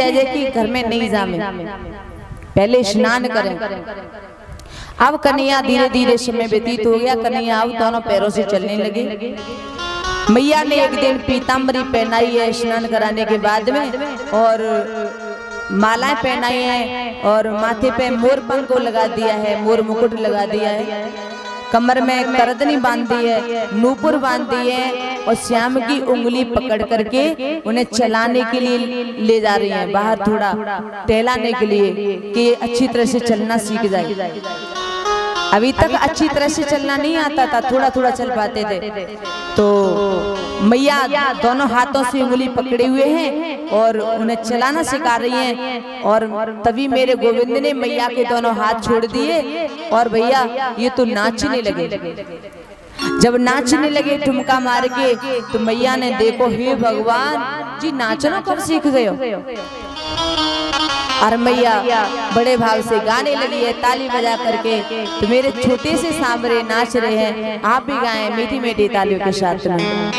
जय कि घर में नहीं जामे, पहले स्नान करें। अब कन्हैया धीरे धीरे समय व्यतीत हो गया, कन्हैया अब दोनों पैरों से चलने लगे। मैया ने एक दिन पीताम्बरी पहनाई है स्नान कराने के बाद में, और मालाएं पहनाई है, और माथे पे मोर पंख को लगा दिया है, मोर मुकुट लगा दिया है, कमर में करदनी बांध दी है, नूपुर बांध दी है, और श्याम की उंगली पकड़ करके उन्हें चलाने के लिए ले जा रही हैं बाहर, थोड़ा टहलाने के लिए कि अच्छी तरह से चलना सीख जाए। अभी तक अच्छी तरह से चलना नहीं आता था, थोड़ा थोड़ा चल पाते थे। तो मैया दोनों हाथों से उंगली पकड़े हुए हैं और उन्हें चलाना सिखा रही हैं। और तभी मेरे गोविंद ने मैया के दोनों हाथ छोड़ दिए और भैया ये तो नाचने लगे। जब नाचने लगे ठुमका मार के, तो मैया ने देखो, हे भगवान जी नाचना कब सीख गए हो? और मैया बड़े भाव से गाने लगी है ताली बजा करके। तो मेरे छोटे से सांवरे नाच रहे हैं, आप भी गाएं मीठी मीठी तालियों के साथ में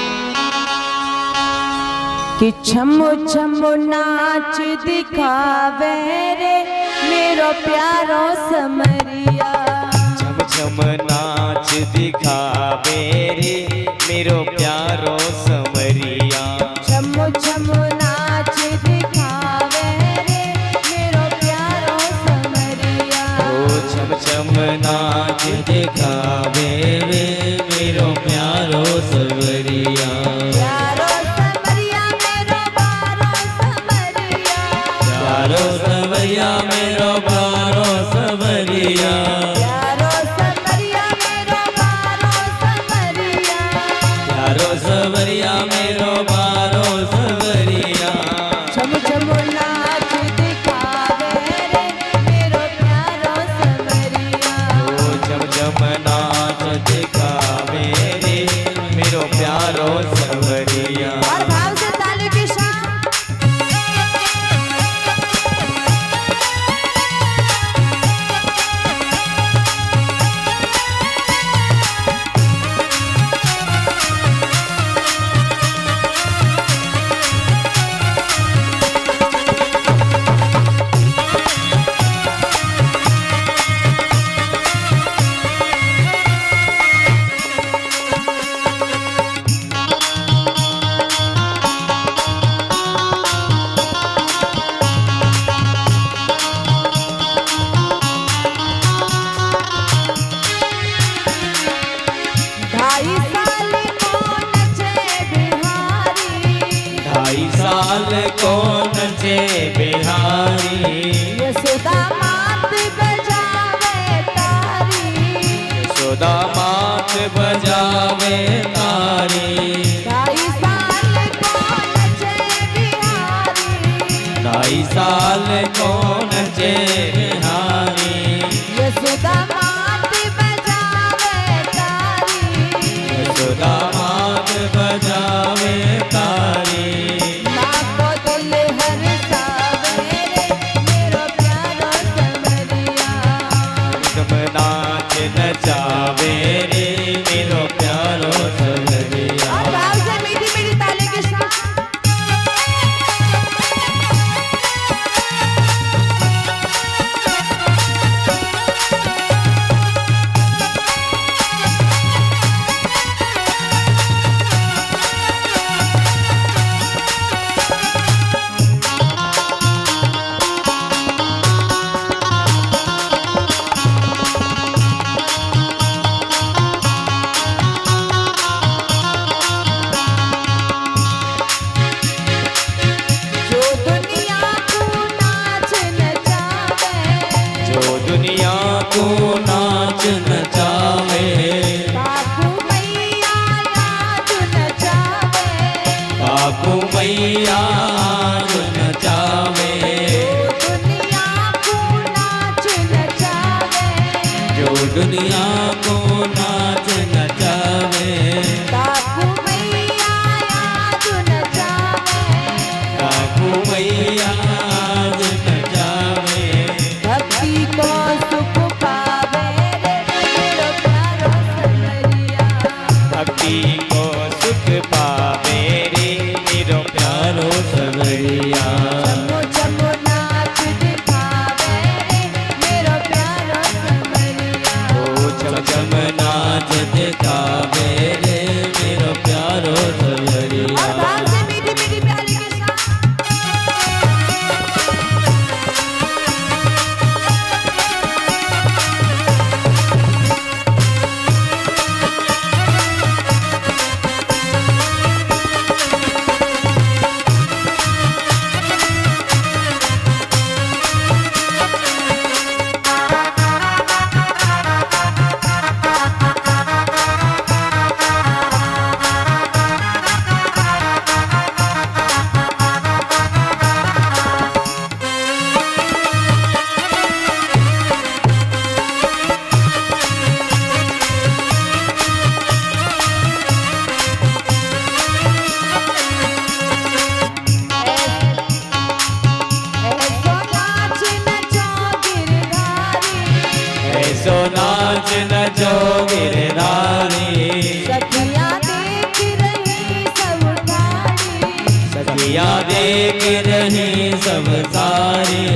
कि छमो छमो नाच दिखावे रे मेरो प्यारो समरिया, छम छम नाच दिखावे रे मेरो प्यारो समरिया, छमो छमो नाच दिखावे रे मेरो प्यारो समरिया, ओ छम छम नाच दिखावे रे मेरो प्यारो समरिया, प्यारो समरिया मेरो बारो समरिया, प्यारो समरिया मेरो बारो समरिया, प्यारो समरिया मेरो बारो समरिया, प्यारो समरिया मेरो बारो समरिया, छम छम नाच दिखावे रे मेरो प्यारो समरिया, ओ छम छम नाच दिखावे रे मेरो प्यारो समरिया। और भाव से ताली के साथ कौन जे बिहारी, यशोदा मात बजावे तारी, यशोदा मात बजावे तारी, 2.5 साल कौन जे बिहारी, 2.5 साल कौन जे बिहारी, यशोदा मात बजावे तारी, यशोदा मात बजावे तारी, नाच नचावे रे मेरो प्यारो समरिया। और भाव से मीठी मीठी ताली के साथ को नाच नचावे, बापू मैया आज नचावे, बापू मैया आज नचावे, दुनिया को नाच नचावे, जो दुनिया को नाच नचावे, बापू मैया आज नचावे, बापू मैया आज नचावे, भक्ति को सुख पावे रे मेरो प्यारो समरिया, भक्ति को सुख पावे रे मेरो प्यारो समरिया, छमो छमो नचो गिरधारी। सखिया देख रही सब सारी, सखिया देख रही सब सारी।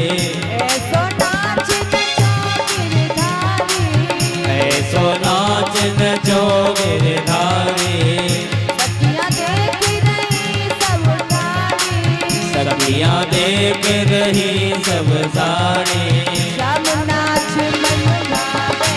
ऐसो नाच नचो गिरधारी, ऐसो नाच नचो गिरधारी। सखिया देख रही सब सारी, सखिया देख रही सब सारी। सब नाच मन भावे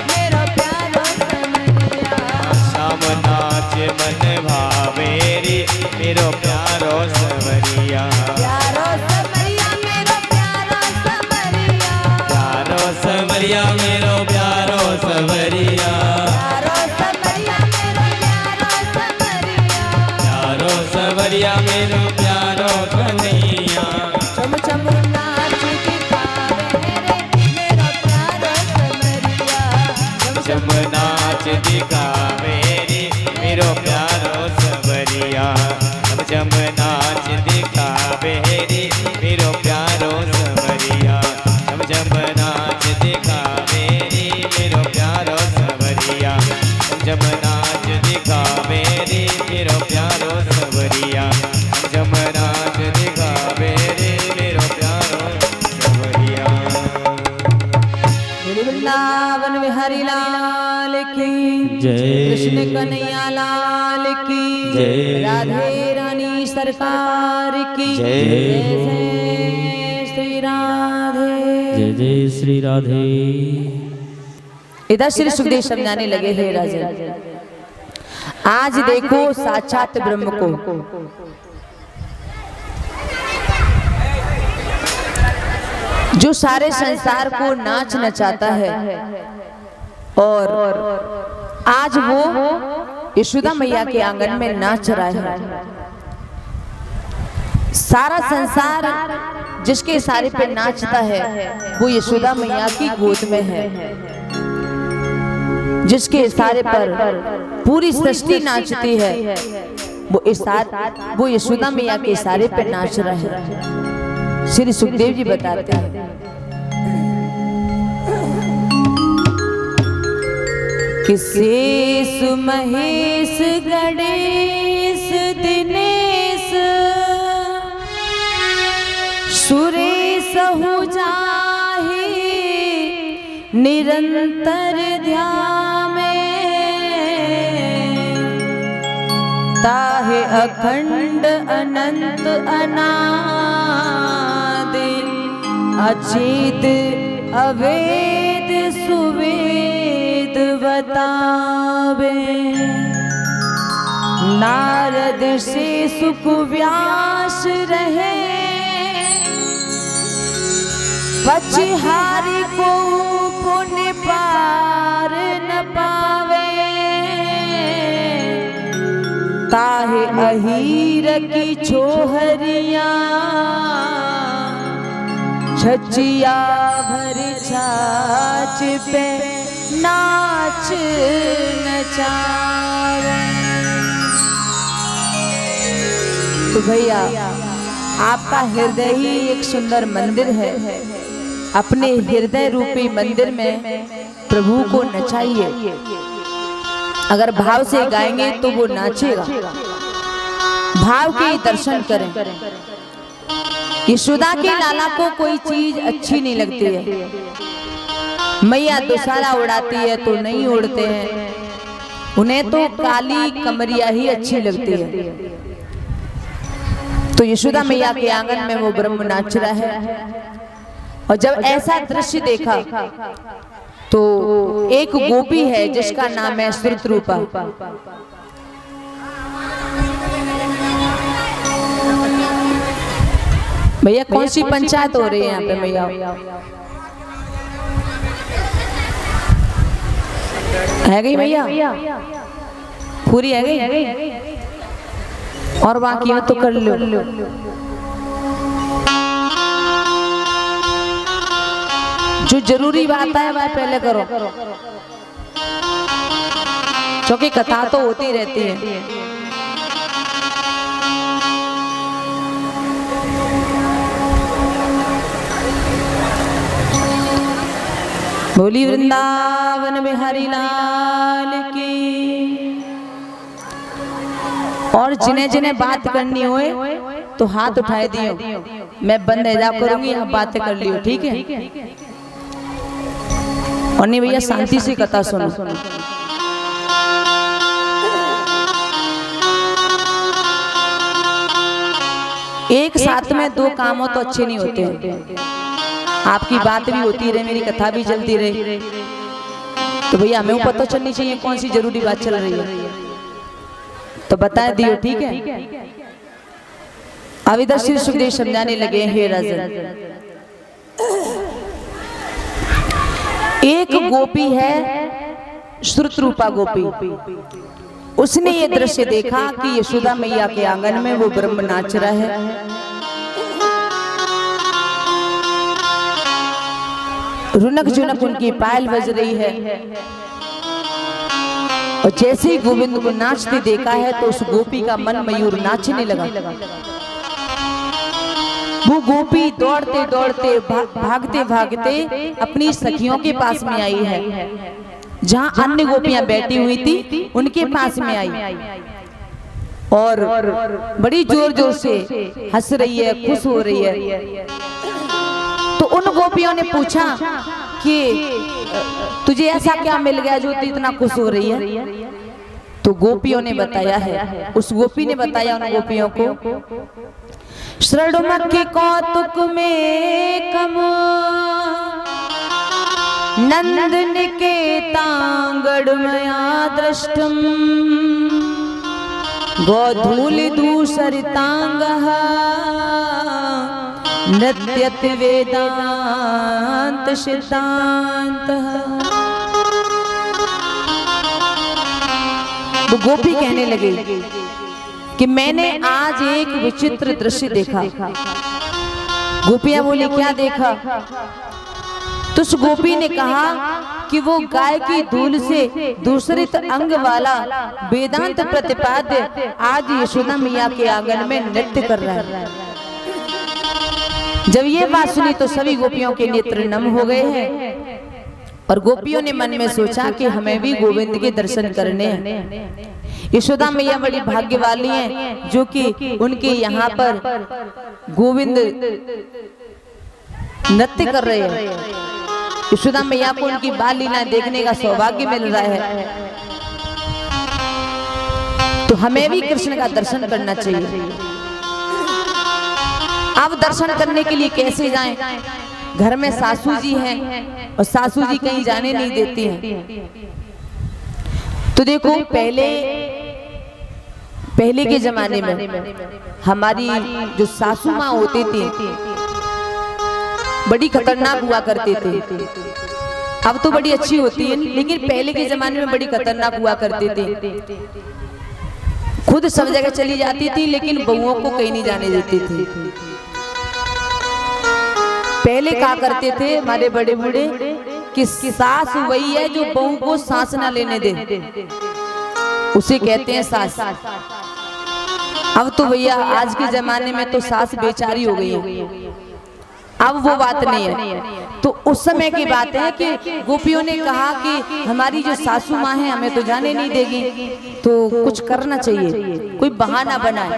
मेरो प्यारो समरिया, श्याम नाच मन भावे रे मेरो प्यारो सवरिया। प्यारो समरिया मेरो प्यारो समरिया, प्यारो सवरिया मेरो प्यारो सवरिया। प्यारो समरिया मेरो प्यारो समरिया, प्यारो सवरिया मेरो प्यारो कन्हैया। चम चम नाच दिखावे रे मेरो प्यारो समरिया, चम नाच दिखावे रे मेरो प्यारो सवरिया। चम नाच दिखावे रे मेरो प्यारो सवरिया। चम नाच दिखावे रे मेरो प्यारो सवरिया। चम नाच दिखावे रे मेरो प्यारो सवरिया। चम नाच दिखावे रे मेरो प्यारो सवरिया। वृंदावन बिहारी लाल की जय। कृष्ण कन्हैया लाल की जय। राधे रानी सरकार की जय। जय श्री राधे। जय जय श्री राधे। इधर श्री सुखदेव समझाने लगे हे राजन, आज देखो साक्षात ब्रह्म को, जो सारे संसार को नाच नचाता है, और आज वो यशोदा मैया के आंगन में नाच रहा है। सारा संसार जिसके इशारे पे नाचता है वो यशोदा मैया की गोद में है। जिसके इशारे पर पूरी सृष्टि नाचती है वो यशोदा मैया के इशारे पे नाच रहा है। श्री सुखदेव जी बताते हैं, कि शेष महेश गणेश दिनेश सुरेश हो जाहि निरंतर ध्यान ताहे अखंड अनंत अनादि अचित अवेद सुवेद बतावे। नारद से सुख व्यास रहे पछहारी को पुण्य पार न पावे। ताहे अहीर की छोहरिया छचिया भर छाछ पे नाच नचावे। तो भैया आपका हृदय ही एक सुंदर मंदिर है। अपने हृदय रूपी मंदिर में प्रभु को नचाइए। अगर भाव से गाएंगे तो वो नाचेगा। भाव के दर्शन करें। यशोदा के लाला को कोई चीज अच्छी नहीं लगती है। मैया दुसारा उड़ाती है तो नहीं उड़ते हैं, उन्हें तो काली कमरिया ही अच्छी लगती है। तो यशोदा मैया के आंगन में वो ब्रह्म नाच रहा है। और जब ऐसा दृश्य देखा तो एक गोपी है जिसका नाम है श्रुतरूपा। भैया कौन सी पंचायत हो रही है यहाँ पे भैया? है गई भैया? पूरी है गई? और बाकी हो तो कर लो। जो जरूरी बात है वह पहले करो, क्योंकि कथा तो होती रहती है। बोली वृंदावन वृंदावन बिहारी लाल की। और जिन्हें जिन्हें बात करनी होए तो हाथ उठाए दियो, मैं बंद जा करूंगी, आप बातें कर लियो, ठीक है? और नहीं भैया शांति से कथा सुनो। एक साथ में दो कामों तो अच्छे नहीं होते हैं। आपकी बात भी होती रहे, मेरी कथा भी चलती रहे, तो भैया हमें पता चलनी चाहिए कौन सी जरूरी बात चल रही है, तो बता दियो, ठीक है? अब इधर श्री सुखदेव समझाने लगे, हे राजन, एक गोपी है श्रुतरूपा गोपी, उसने ये दृश्य देखा कि यशोदा मैया के आंगन में वो ब्रह्म नाच रहा है। रुनक जुनक उनकी पायल बज रही है, और जैसे ही गोविंद को नाचते देखा है तो उस गोपी का मन मयूर नाचने लगा। वो गोपी दौड़ते दौड़ते भागते भागते अपनी सखियों के पास में आई है, जहां अन्य गोपियां बैठी हुई थी उनके पास में आई, और बड़ी जोर जोर से हंस रही है, खुश हो रही है। तो उन गोपियों ने पूछा कि तुझे ऐसा क्या मिल गया जो तू इतना खुश हो रही है? तो गोपियों ने बताया है, उस गोपी ने बताया उन गोपियों को, श्रृणुमखि कौतुक में कम नंद निकेतांगड़ मया दृष्टम गोधूल दूसरितांगः नृत्यत वेदांत सिद्धांतः। वो गोपी कहने लगे कि मैंने आज एक विचित्र दृश्य देखा। गोपियां बोली, क्या देखा? तो उस गोपी ने कहा कि वो गाय की धूल से दूसरित अंग वाला वेदांत प्रतिपाद्य आज यशोदा मैया के आंगन में नृत्य कर रहा है। जब ये बात सुनी तो सभी गोपियों के नेत्र नम हो गए हैं, और गोपियों ने मन में सोचा कि हमें भी गोविंद के दर्शन करने हैं। यशोदा मैया बड़ी भाग्य वाली हैं जो कि उनके यहाँ पर गोविंद नृत्य कर रहे हैं। यशोदा मैया को उनकी बाल लीला देखने का सौभाग्य मिल रहा है, तो हमें भी कृष्ण का दर्शन करना चाहिए। अब दर्शन करने के लिए कैसे जाएं? घर में सासू जी हैं और सासू जी कहीं जाने नहीं देती हैं। तो देखो पहले के जमाने में हमारी जो सासू माँ होती थी बड़ी खतरनाक हुआ करते थे। अब तो बड़ी अच्छी होती है, लेकिन पहले के जमाने में बड़ी खतरनाक हुआ करते थे। खुद सब जगह चली जाती थी, लेकिन बहुओं को कहीं नहीं जाने देती थी। पहले कहा करते थे हमारे बड़े बूढ़े कि सास वही है जो बहू को सांस ना लेने दे, उसे कहते हैं सास। अब तो भैया आज के जमाने में तो सास बेचारी हो गई है, अब वो बात नहीं है। तो उस समय की बात है कि गोपियों ने कहा कि हमारी जो सासू माँ है हमें तो जाने नहीं देगी, तो कुछ करना चाहिए, कोई बहाना बनाए,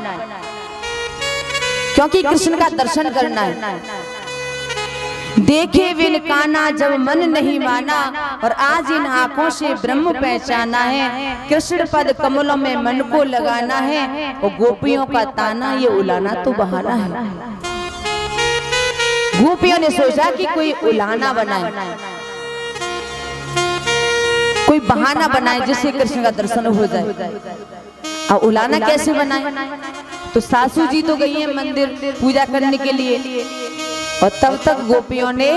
क्योंकि कृष्ण का दर्शन करना है। देखे बिन काना जब मन नहीं माना, और आज इन आंखों से ब्रह्म पहचाना है। कृष्ण पद कमलों में मन को लगाना है, और गोपियों का ताना ये उलाना तो बहाना है। गोपियों ने सोचा कि कोई उलाना बनाए, कोई बहाना बनाए जिससे कृष्ण का दर्शन हो जाए। और उलाना कैसे बनाए? तो सासू जी तो गई है मंदिर पूजा करने के लिए, और तब तक गोपियों ने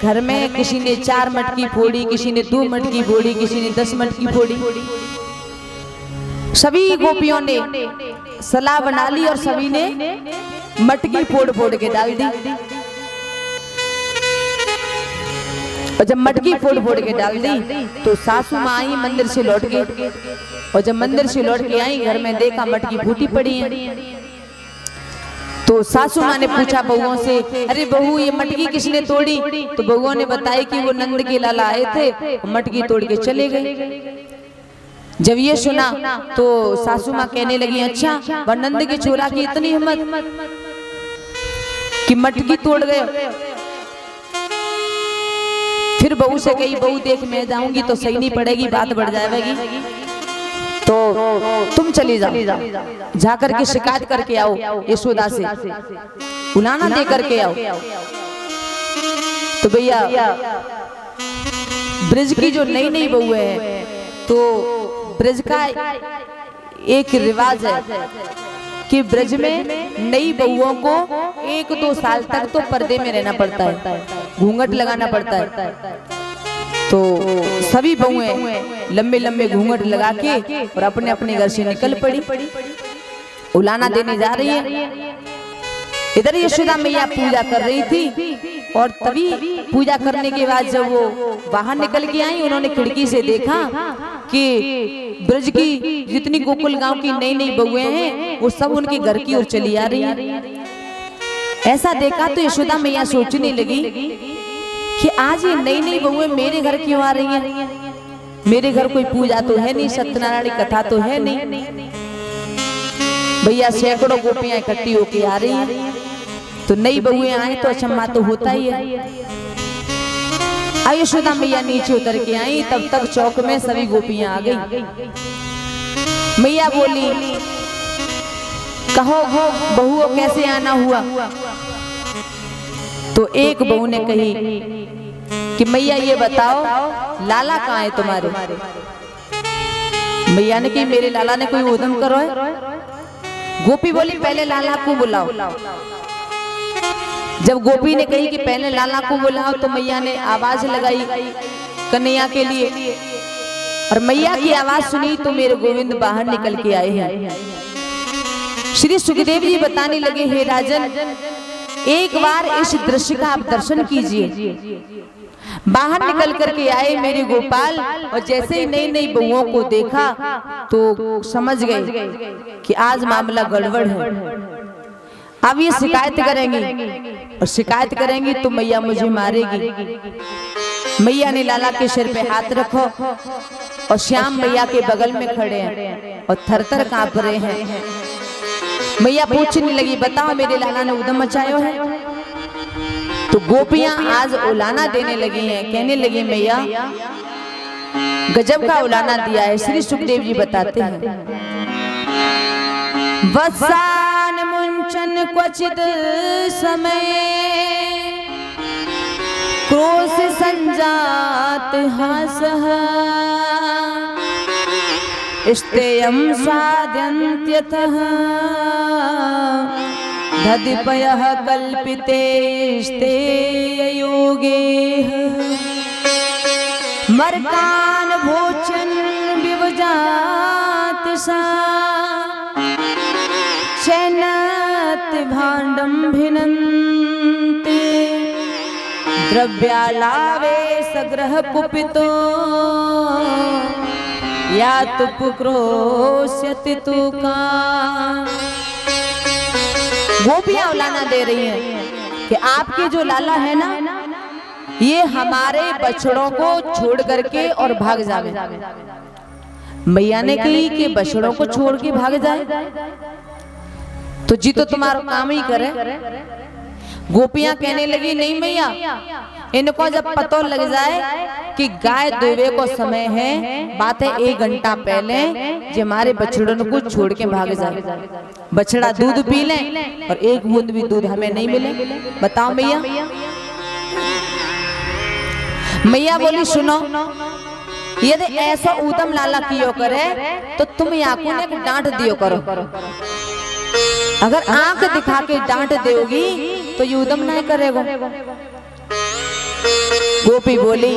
घर में किसी ने 4 मटकी फोड़ी, किसी ने 2 मटकी फोड़ी, किसी ने 10 मटकी फोड़ी। सभी गोपियों ने सलाह बना ली और सभी ने मटकी फोड़ फोड़ के डाल दी। और जब मटकी फोड़ फोड़ के डाल दी तो सासू माँ आई मंदिर से लौट गई, और जब मंदिर से लौट के आई घर में देखा मटकी फूटी पड़ी है। तो सासू माँ ने पूछा बहुओं से, अरे बहू ये मटकी किसने तोड़ी? तो बहुओं ने बताया कि वो नंद के लाला आए थे, मटकी तोड़ के चले गए। जब ये सुना तो सासू माँ कहने लगी, अच्छा वह नंद के छोरा की इतनी हिम्मत कि मटकी तोड़ गए। फिर बहू से कही, बहू देख मैं जाऊंगी तो सही नहीं पड़ेगी, बात बढ़ जाएगी, तो तुम चली जाओ, जाकर के शिकायत करके आओ यशोदा से, उलाना दे करके आओ। तो भैया ब्रज की जो नई नई बहू है, तो ब्रज का एक रिवाज है कि ब्रज में नई बहुओं को 1-2 साल तक तो पर्दे में रहना पड़ता है, घूंघट लगाना पड़ता है। तो सभी बहुएं लंबे लंबे घूंघट लगा के और अपने अपने घर से निकल पड़ी, उलाना देने जा रही है। इधर यशोदा मैया पूजा कर रही थी और तभी पूजा करने के बाद जब वो बाहर निकल के आई, उन्होंने खिड़की से देखा कि ब्रज की जितनी गोकुल गांव की नई नई बहुएं हैं वो सब उनके घर की ओर चली आ रही हैं। ऐसा देखा तो यशोदा मैया सोचने लगी कि आज ये नई नई बहुएं मेरे घर क्यों आ रही हैं? मेरे घर कोई पूजा तो है नहीं, सत्यनारायण की कथा तो है नहीं, भैया सैकड़ों गोपियां इकट्ठी होके आ रही हैं, तो नई बहुएं आए तो अचम्मा तो होता ही है। यशोदा मैया नीचे उतर के आई, तब तक चौक में सभी गोपियां आ गई। मैया बोली, कहो बहुओं कैसे आना हुआ? तो एक बहू ने कही कि मैया ये बताओ लाला कहाँ है तुम्हारे? मैया ने कही मेरे लाला ने कोई उधम करो है। गोपी बोली पहले लाला को बुलाओ। जब गोपी ने कही कि पहले लाला को बुलाओ तो मैया ने आवाज लगाई कन्हैया के लिए, और मैया की आवाज सुनी तो मेरे गोविंद बाहर निकल के आए हैं। श्री सुखदेव जी बताने लगे, हे राजन एक बार इस दृश्य का आप दर्शन कीजिए। बाहर निकल करके आए मेरे गोपाल, और जैसे ही नई नई बहुओं को देखा तो समझ गए कि आज मामला गड़बड़ है। अब ये शिकायत करेंगी, और शिकायत करेंगी तो मैया मुझे मारेगी। मैया ने लाला के सिर पे हाथ रखो, और श्याम मैया के बगल में खड़े हैं और थरथर कांप रहे हैं। मैया पूछने लगी, बताओ मेरे लाला ने उधम मचायो है? तो गोपियां आज उलाना देने लगी हैं, कहने लगी मैया गजब का उलाना दिया है। श्री सुखदेव जी बताते हैं, वत्सान मुंचन क्वचित समय क्रोश संजात हासः स्तेयं साध्यन्त्यतः धदिपयः कल्पिते स्तेययोगेः मर्कान् भोचन् विवजात सा चैनत भाण्डं भिनन्ति द्रव्यालावे सग्रह कुपितो या तुपुक्रोश्यति तुका। गोपियां उलाना दे रही हैं कि आपके जो लाला है ना, ये हमारे बछड़ों को छोड़ करके और भाग जावे। मैया ने कही कि बछड़ों को छोड़ के भाग जाए तो जी तो तुम्हारा काम ही करे। गोपियां कहने लगी, नहीं मैया, इनको जब पता लग जाए कि गाय दुबे को समय है, बात है 1 घंटा पहले जो हमारे बछड़ों को छोड़ के भाग जाए, बछड़ा दूध पी ले और 1 बूंद भी दूध हमें नहीं मिले। बताओ मैया। मैया बोली, सुनो, यदि ऐसा ऊधम लाला कियो करे तो तुम आंखों ने डांट दियो करो। अगर आंख दिखा के डांट दोगी तो ये उदम नहीं करेगा। गोपी बोली,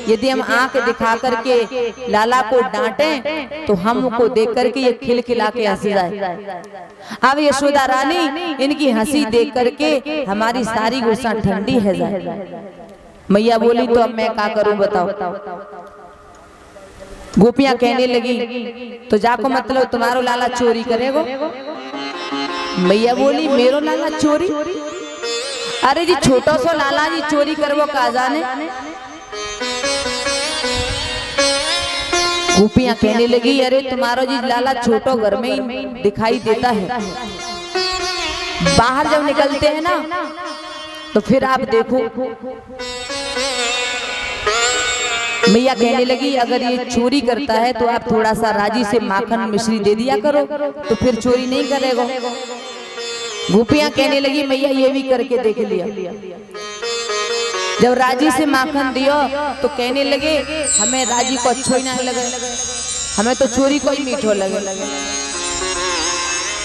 यदि हम आंख दिखा करके लाला को डांटें तो हमको देख करके ये खिलखिला के हंस जाए। अब यशोदा रानी इनकी हंसी देख करके हमारी सारी गुस्सा ठंडी है जाए। मैया बोली, तो अब मैं क्या करूं बताओ। गोपियां कहने लगी, तो जाको मतलब तुम्हारो लाला चोरी करेगो। मैया बोली मेरो लाला चोरी, अरे जी छोटो सो लाला जी चोरी करवो का जाने। गोपियां कहने लगी अरे तुम्हारो जी लाला छोटो घर में ही दिखाई देता है, बाहर जब निकलते हैं ना तो फिर आप देखो। मैया कहने लगी अगर ये चोरी करता है तो आप थोड़ा सा राजी से माखन मिश्री दे दिया करो तो फिर चोरी नहीं करेगा। गोपियां कहने लगी मैया ये भी करके देख लिया। जब राजी से माखन दियो तो कहने लगे हमें राजी को अच्छो ही ना लगे, हमें तो चोरी को ही मीठो लगे।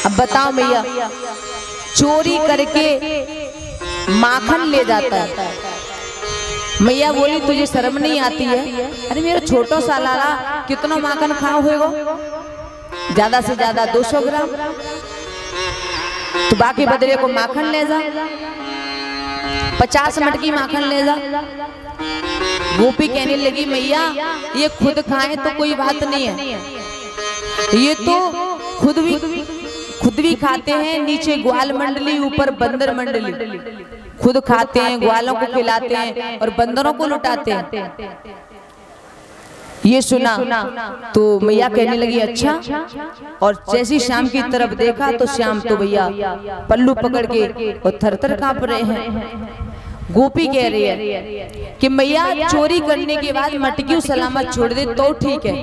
अब बताओ मैया चोरी करके माखन ले जाता है, मैया बोली तुझे शर्म नहीं आती है? अरे मेरा छोटो सा लाला कितना माखन खाओ होगा, ज्यादा से ज्यादा 200 ग्राम, तो बाकी बदले को माखन ले जा, 50 मटकी माखन ले जा। गोपी कहने लगी मैया ये खुद खाए तो कोई बात नहीं है, ये तो खुद भी खाते हैं, नीचे ग्वाल मंडली ऊपर बंदर मंडली, खुद खाते हैं, ग्वालों को खिलाते हैं और बंदरों को लुटाते हैं। ये सुना तो मैया कहने लगी अच्छा। और जैसी श्याम की तरफ देखा तो श्याम तो भैया पल्लू पकड़ के और थर-थर कांप रहे हैं। गोपी कह रही है कि मैया चोरी करने के बाद मटकी सलामत छोड़ दे तो ठीक है,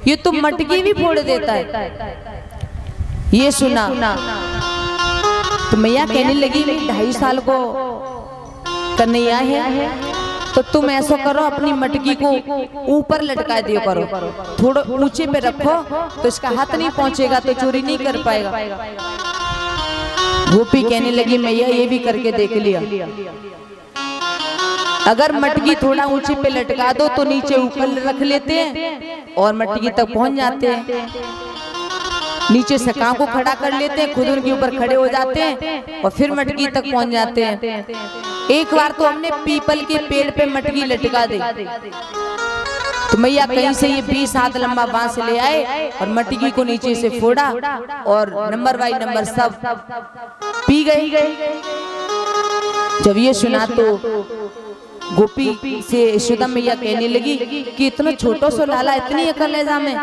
ये तो मटकी भी फोड़ देता है। ये सुना तो मैया कहने लगी 2.5 साल को कन्हैया है तो तुम ऐसा करो अपनी मटकी को ऊपर लटका दियो करो, थोड़ा ऊंचे पे रखो तो इसका हाथ नहीं पहुंचेगा तो चोरी नहीं कर पाएगा। गोपी कहने लगी मैया ये भी करके देख लिया, अगर मटकी थोड़ा ऊंचे पे लटका दो तो नीचे ऊपर रख लेते हैं और मटकी तक पहुंच जाते हैं, नीचे सकाओं को खड़ा कर लेते हैं, खुद उनके ऊपर खड़े हो जाते हैं और फिर मटकी तक पहुंच जाते हैं। एक बार तो हमने पीपल के पेड़ पे मटकी लटका दी तो मैया कहीं से ये 20 हाथ लंबा बांस ले आए और मटकी को नीचे से फोड़ा और नंबर बाई नंबर सब पी गई। जब ये सुना तो गोपी से यशोदा मैया कहने लगी कि इतना छोटो सो लाला इतनी अकल है जामे।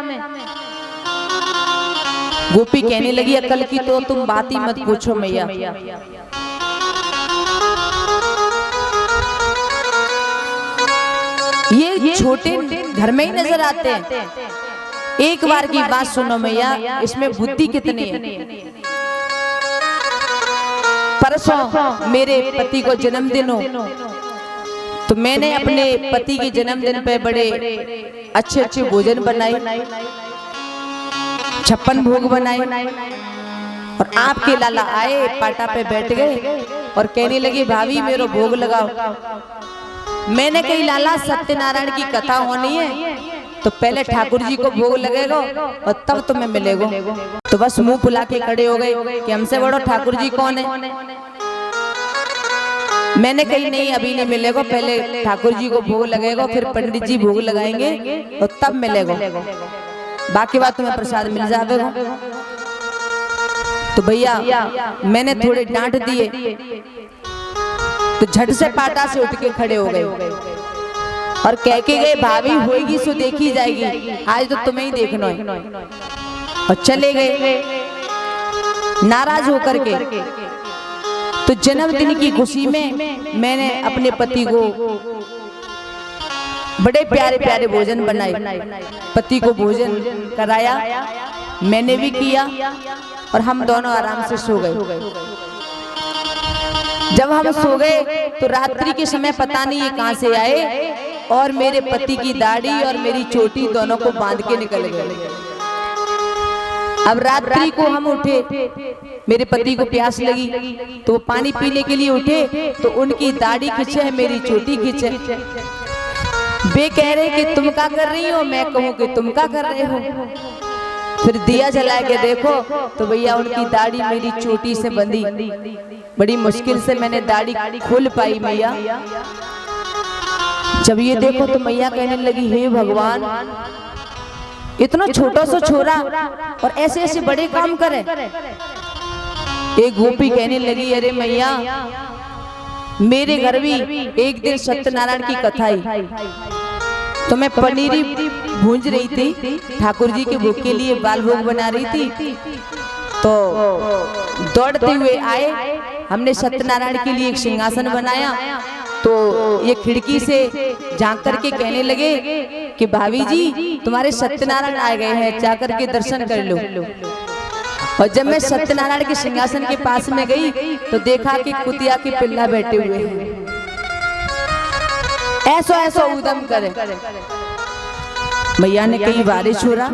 गोपी कहने लगी अकल की तो तुम बात ही मत पूछो मैया, ये छोटे घर में ही नजर आते हैं। एक बार की बात सुनो मैया, इसमें बुद्धि कितनी है। परसों मेरे पति को जन्मदिन हो तो मैंने अपने पति के जन्मदिन पे बड़े अच्छे अच्छे भोजन बनाए, 56 भोग बनाए और आपके लाला आए पाटा पे बैठ गए और कहने लगे भाभी मेरा भोग लगाओ। मैंने कही लाला सत्यनारायण की कथा होनी है तो पहले ठाकुर जी को भोग लगेगा और तब तुम्हें मिलेगा। तो बस मुंह फुला के खड़े हो गए कि हमसे बड़ो ठाकुर जी कौन है। मैंने कही नहीं अभी नहीं मिलेगा, पहले ठाकुर जी को भोग लगेगा फिर पंडित जी भोग लगाएंगे और तब मिलेगा, बाकी बात तुम्हें प्रसाद मिल जाएगा। तो भैया मैंने थोड़े डांट दिए तो झट से पाटा से उठ के खड़े हो गए और कह के गए भाभी होएगी सो देखी जाएगी, आज तो तुम्हें ही देखना है। और चले गए नाराज होकर के। तो जन्मदिन की खुशी में मैंने अपने पति को बड़े प्यारे प्यारे भोजन बनाए, पति को भोजन कराया, मैंने भी किया और हम दोनों आराम से सो गए। जब हम सो गए तो रात्रि के समय पता नहीं ये कहां से आए और मेरे पति की दाढ़ी और मेरी चोटी दोनों को बांध के निकल गए। अब रात्रि को हम उठे, मेरे पति को प्यास लगी तो वो पानी पीने के लिए उठे तो उनकी दाढ़ी खींचे, मेरी चोटी खींचे। वे कह रहे कि तुम क्या कर रही हो, मैं कहूँ कि तुम क्या कर रहे हो। फिर दिया जला के देखो तो भैया उनकी दाढ़ी मेरी चोटी से बंधी, बड़ी मुश्किल से मैंने दाढ़ी खोल पाई मैया। जब ये देखो तो मैया कहने लगी हे भगवान, इतना छोटा सा छोरा और ऐसे ऐसे बड़े काम करे। एक गोपी कहने लगी, अरे मैया मेरे घर भी एक दिन सत्यनारायण की कथा आई, तो मैं पनीरी भूंज रही थी, ठाकुर जी के भोग के लिए बाल भोग बना रही थी, तो दौड़ते हुए आए, हमने सत्यनारायण के लिए एक सिंहासन बनाया, तो ये खिड़की से झांक करके कहने लगे कि भाभी जी तुम्हारे सत्यनारायण आ गए हैं, जाकर के दर्शन कर लो। और जब मैं सत्यनारायण के सिंहासन के पास में गई तो देखा कि कुतिया के पिल्ला बैठे हुए हैं, ऐसा ऐसा उदम करे। मैया ने कही, बारिश हो रहा,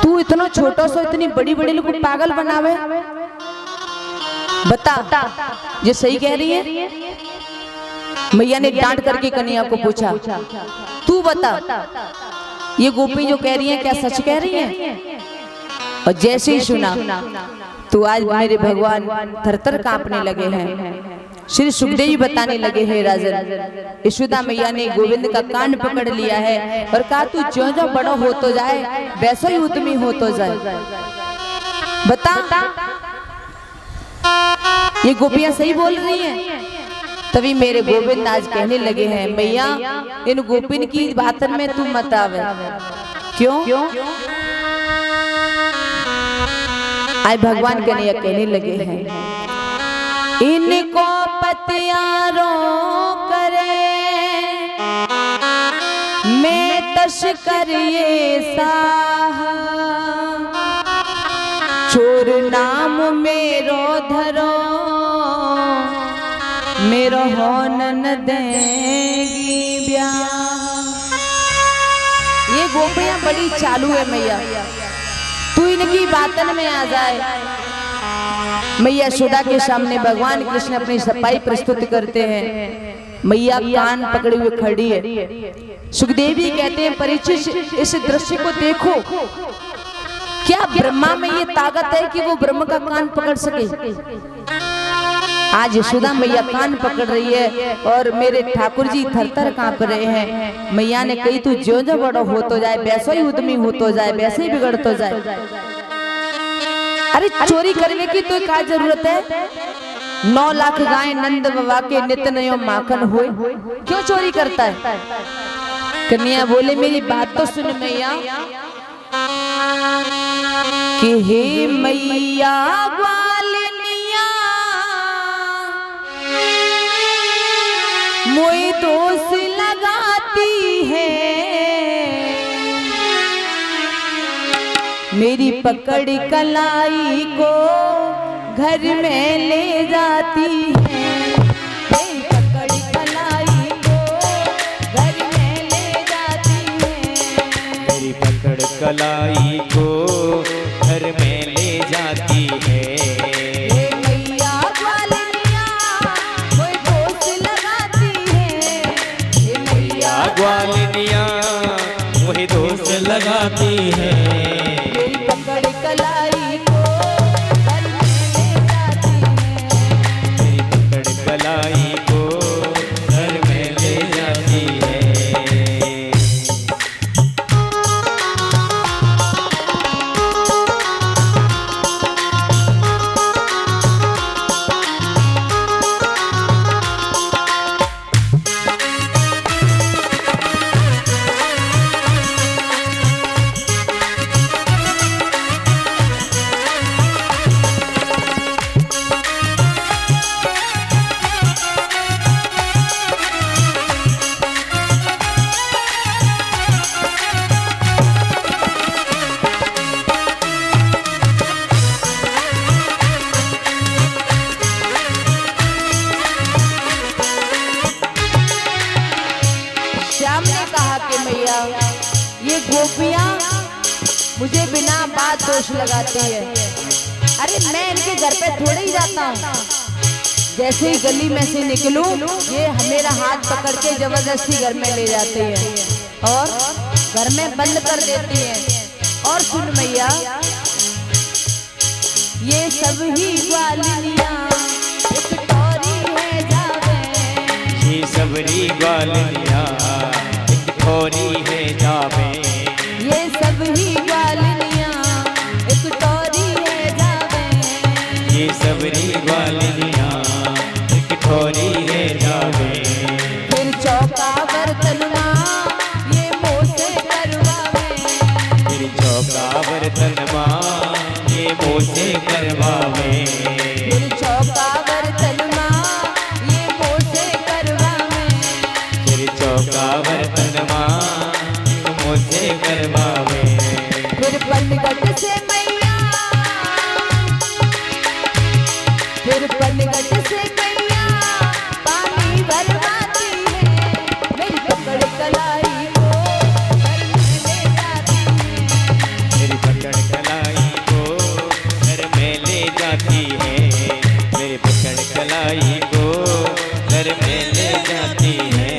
तू इतना छोटा सा इतनी बड़ी बड़ी लोग पागल बनावे, बता ये सही कह रही है? मैया ने डांट करके कन्हैया को पूछा, तू बता ये गोपी जो कह रही है क्या सच कह रही है? और जैसे ही सुना तो आज मेरे भगवान थरथर कांपने लगे हैं। श्री सुखदेव जी बताने लगे हैं, राजन यशोदा मैया ने गोविंद का कान पकड़ लिया है और कहा तू जो जो बड़ा हो तो जाए वैसा ही उद्यमी हो तो जाए। बता ये गोपियां सही बोल रही हैं? तभी मेरे गोविंद आज कहने लगे हैं, मैया इन गोपिन की बात में तू मत आवे। क्यों? आज भगवान कन्हैया कहने लगे हैं, इनको पतियारों करे मैं तस्कर ये साह, चोर नाम मेरो धरो मेरो होन न देगी ब्याह। ये गोपियां बड़ी चालू है मैया, तू इनकी बातन में आ जाए। मैया यशोदा के सामने भगवान कृष्ण अपनी सफाई प्रस्तुत करते हैं। मैया कान पकड़े हुए खड़ी है। सुखदेव जी कहते हैं, परीक्षित इस दृश्य को देखो, क्या ब्रह्मा में ये ताकत है कि वो ब्रह्म का कान पकड़ सके? आज यशोदा मैया कान पकड़ रही है और मेरे ठाकुर जी थरथर कांप रहे हैं। मैया ने कही, तू जो जो बड़ा हो तो जाए वैसा ही उद्यमी हो तो जाए, वैसे ही बिगड़ तो जाए। अरे चोरी करने की तो क्या जरूरत है? 9 लाख गाय नंद बाबा के नित नयो माखन हुए, क्यों चोरी करता है? कन्हैया बोले, मेरी बात तो सुन मैया, कि हे मैया ग्वालिनिया मोई दोष लगाती है, मेरी पकड़ कलाई को घर में ले जाती है, मेरी पकड़ कलाई को घर में ले जाती है, मेरी पकड़ कलाई को घर में ले जाती है। हे मैया ग्वालिनिया कोई दोष लगाती है, हे मैया ग्वालिनिया वही दोष लगाती है, मेरी पकड़ कलाई को घर में ले जाती है, मेरी पकड़ कलाई को घर में ले जाती है। श्याम ने कहा कि मैया ये गोपियां मुझे बिना बात दोष लगाती है। अरे मैं इनके घर पे थोड़े ही जाता हूँ, जैसे ही गली में से निकलूं ये मेरा हाथ पकड़ के जबरदस्ती घर में ले जाते हैं और घर में बंद कर देती हैं। और सुन मैया, ये सब ही ग्वालिनियां एक टोरी है जावे, ये सबरी ग्वालिनिया एक ठोरी है जावे, ये सब ही ग्वालिनियां एक टोरी है जावे, है जावे। फिर चौका बर्तन माँ ये मोसे करवावे। फिर चौका बर्तन माँ ये मोसे करवावे। फिर चौका बर्तन माँ ये मोसे करवावे। फिर चौका बर्तन माँ मोसे करवावे। फिर पलगट से मैया, फिर पलगट से मैया पानी भरवाती है। मेरी पकड़ कलाई को घर में ले जाती है। मेरी पकड़ कलाई को घर में ले जाती है। मेरी पकड़ कलाई को घर में ले जाती है।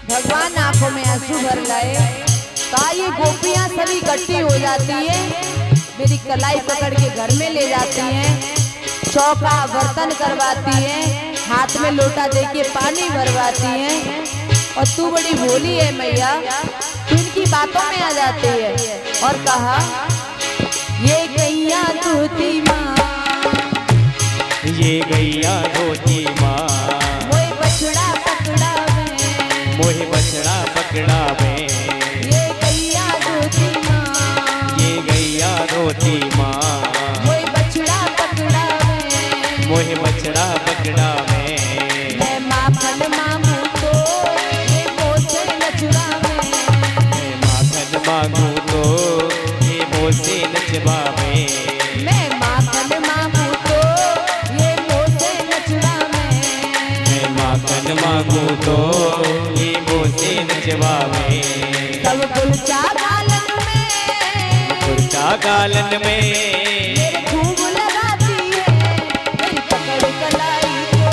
भगवान आंखों में आंसू भर लाए। कहा ये गोपियां सभी इकट्ठी हो जाती है, मेरी कलाई पकड़ के घर में ले जाती हैं, चौका बर्तन करवाती हैं, हाथ में लोटा देके पानी भरवाती हैं। और तू बड़ी भोली है मैया, तू इनकी बातों में आ जाती है। और कहा ये गैया धोती माँ, ये गैया धोती माँ मोए बछड़ा पकड़ावे। मोहे बछड़ा पकड़ावे। ये गैया धोती माँ, ये गैया धोती माँ मोए बछड़ा पकड़ावे। मोहे बछड़ा पकड़ावे। मैं माखन मांगू तो ये मोसे नचवावे। मैं माखन मांगू तो ये मोसे नचवावे। मैं माखन मांगू तो ये मोसे नचवावे। मैं माखन मांगू तो ये मोसे नचवावे। सब गुलचा गालन में, गुरचा गालन में मेरे खूब लगाती है। मेरी पकड़ कलाई को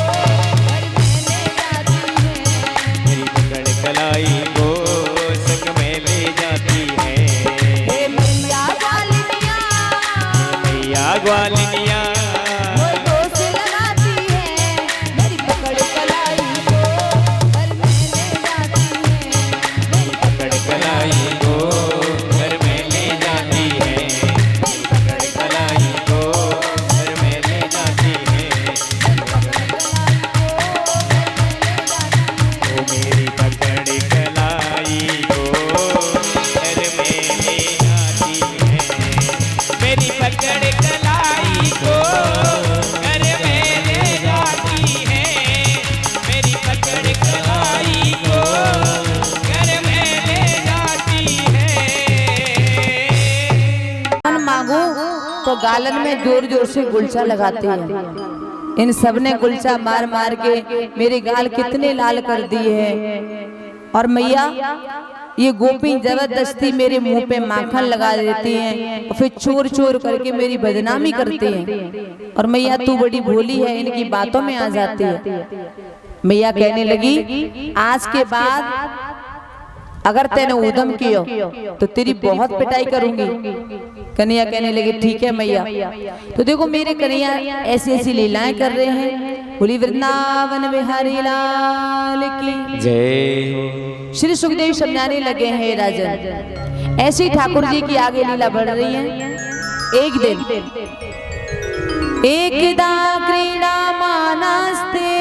घर में ले जाती है। मेरी पकड़ कलाई को संग में ले जाती है। हे मैया ग्वालिनिया, मैया ग्वालिनिया वो दोष लगाती है। मेरी पकड़ कलाई को घर में ले जाती है। मेरी पकड़ कलाई को घर में ले जाती है। पकड़ कलाई को घर में ले जाती है। ओ मेरी पकड़ कलाई को घर में ले जाती है। मेरी पकड़ कलाई को घर में ले जाती है। मेरी पकड़ कलाई को घर में ले जाती है। गालन मांगू तो गालन में जोर जोर से गुलचा लगाती है। इन सब ने गुलचा मार मार के मेरे गाल कितने लाल कर दिए हैं। और मैया ये गोपी जबरदस्ती मेरे मुंह पे माखन लगा देती हैं और फिर चोर चोर करके मेरी बदनामी करती हैं। और मैया तू बड़ी भोली है, इनकी बातों में आ जाती है। मैया कहने लगी आज के बाद अगर तैने उधम कियो तो तेरी बहुत पिटाई करूंगी। कन्हैया कहने लगे ठीक है मैया। तो देखो मेरे कन्हैया ऐसी ऐसी लीलाएं कर रहे हैं। बोली वृंदावन बिहारी लाल की जय हो। श्री सुखदेव समझाने लगे हैं राजन, ऐसी ठाकुर जी की आगे लीला बढ़ रही है। एक दिन एकदा क्रीड़ा मानस्ते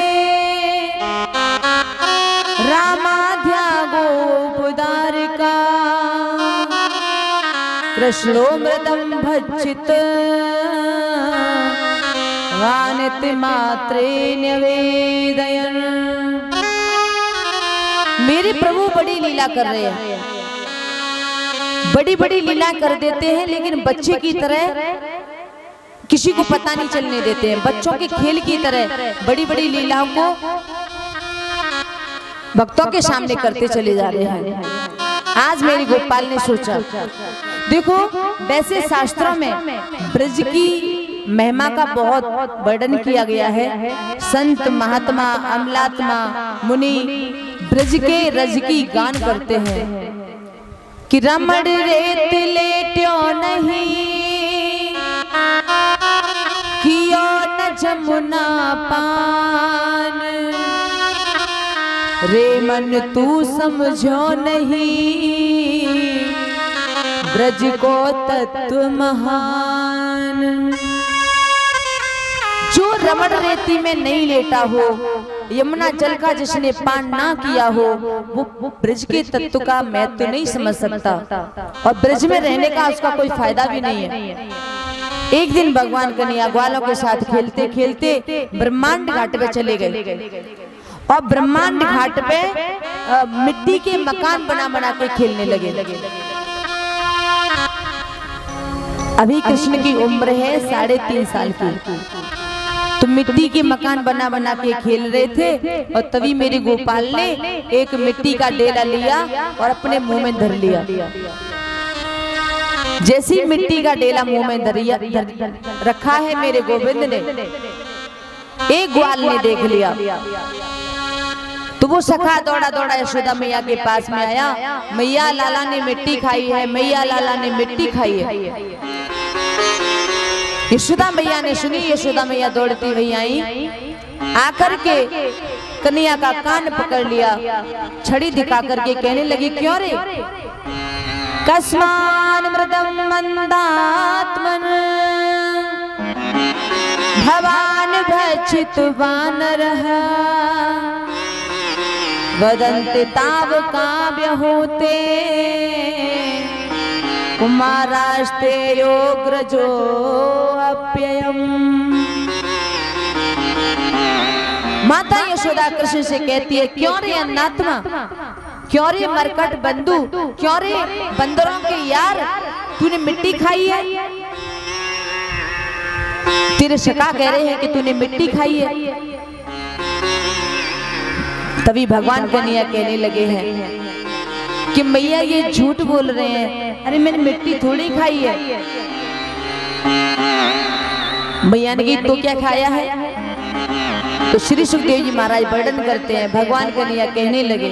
रामाध्या गोपदारिका कृष्णो मृदम भक्षित वानिति मात्रे निवेदयन्। मेरे प्रभु बड़ी लीला कर रहे हैं, बड़ी बड़ी लीला कर देते हैं, लेकिन बच्चे की तरह किसी को पता नहीं चलने देते हैं। बच्चों के खेल की तरह बड़ी बड़ी लीलाओं को भक्तों के सामने करते चले जा रहे हैं। आज मेरी गोपाल ने सोचा, देखो वैसे शास्त्रों में ब्रज की महिमा का बहुत वर्णन किया गया है। संत महात्मा अमलात्मा मुनि ब्रज के रज की गान करते हैं कि रमण रेत लेट्यो नहीं, कियो न जमुना पान, रे मन तू समझो नहीं, ब्रज को तत्व महान। जो रमण रेती में नहीं लेटा हो, यमुना जल का जिसने पान ना किया हो, वो ब्रज के तत्व का महत्व नहीं समझ सकता और ब्रज में रहने का उसका कोई फायदा भी नहीं है। एक दिन भगवान कन्हैया ग्वालों के साथ खेलते खेलते ब्रह्मांड घाट पे चले गए और ब्रह्मांड घाट पे मिट्टी के मकान बना बना के खेलने लगे। अभी कृष्ण की उम्र है 3.5 साल की, तो मिट्टी के मकान बना बना के खेल रहे थे और तभी मेरे गोपाल ने एक मिट्टी का डेला लिया और अपने मुंह में धर लिया। जैसे ही मिट्टी का डेला मुंह में रखा है मेरे गोविंद ने, एक ग्वाल ने देख लिया तो वो सखा दौड़ा दौड़ा यशोदा मैया के पास में आया, मैया लाला ने मिट्टी खाई है, मैया लाला ने मिट्टी खाई है। यशोदा मैया ने सुनी, यशोदा मैया दौड़ती हुई आई, आकर के कन्हैया का कान पकड़ लिया, छड़ी दिखा करके कहने लगी, क्यों रे? कस्मान मृदम मंदात्मन भवान भक्षित वानरः, वदन्ति ताव काव्य होते, कुमारास्ते योग्रजो अप्ययम्। माता यशोदा कृष्ण से कहती है, क्यों रे अन्नात्मा, क्यों रे मरकट बंधु, क्यों रे बंदरों के यार, तूने मिट्टी खाई है? तेरे सखा कह रहे हैं कि तूने मिट्टी खाई है। तभी भगवान कन्हैया कहने लगे हैं कि मैया ये झूठ बोल रहे हैं, अरे मैंने मिट्टी थोड़ी खाई है। मैया ने तो क्या खाया है? तो श्री सुखदेव जी महाराज वर्णन करते हैं, भगवान कन्हैया कहने लगे,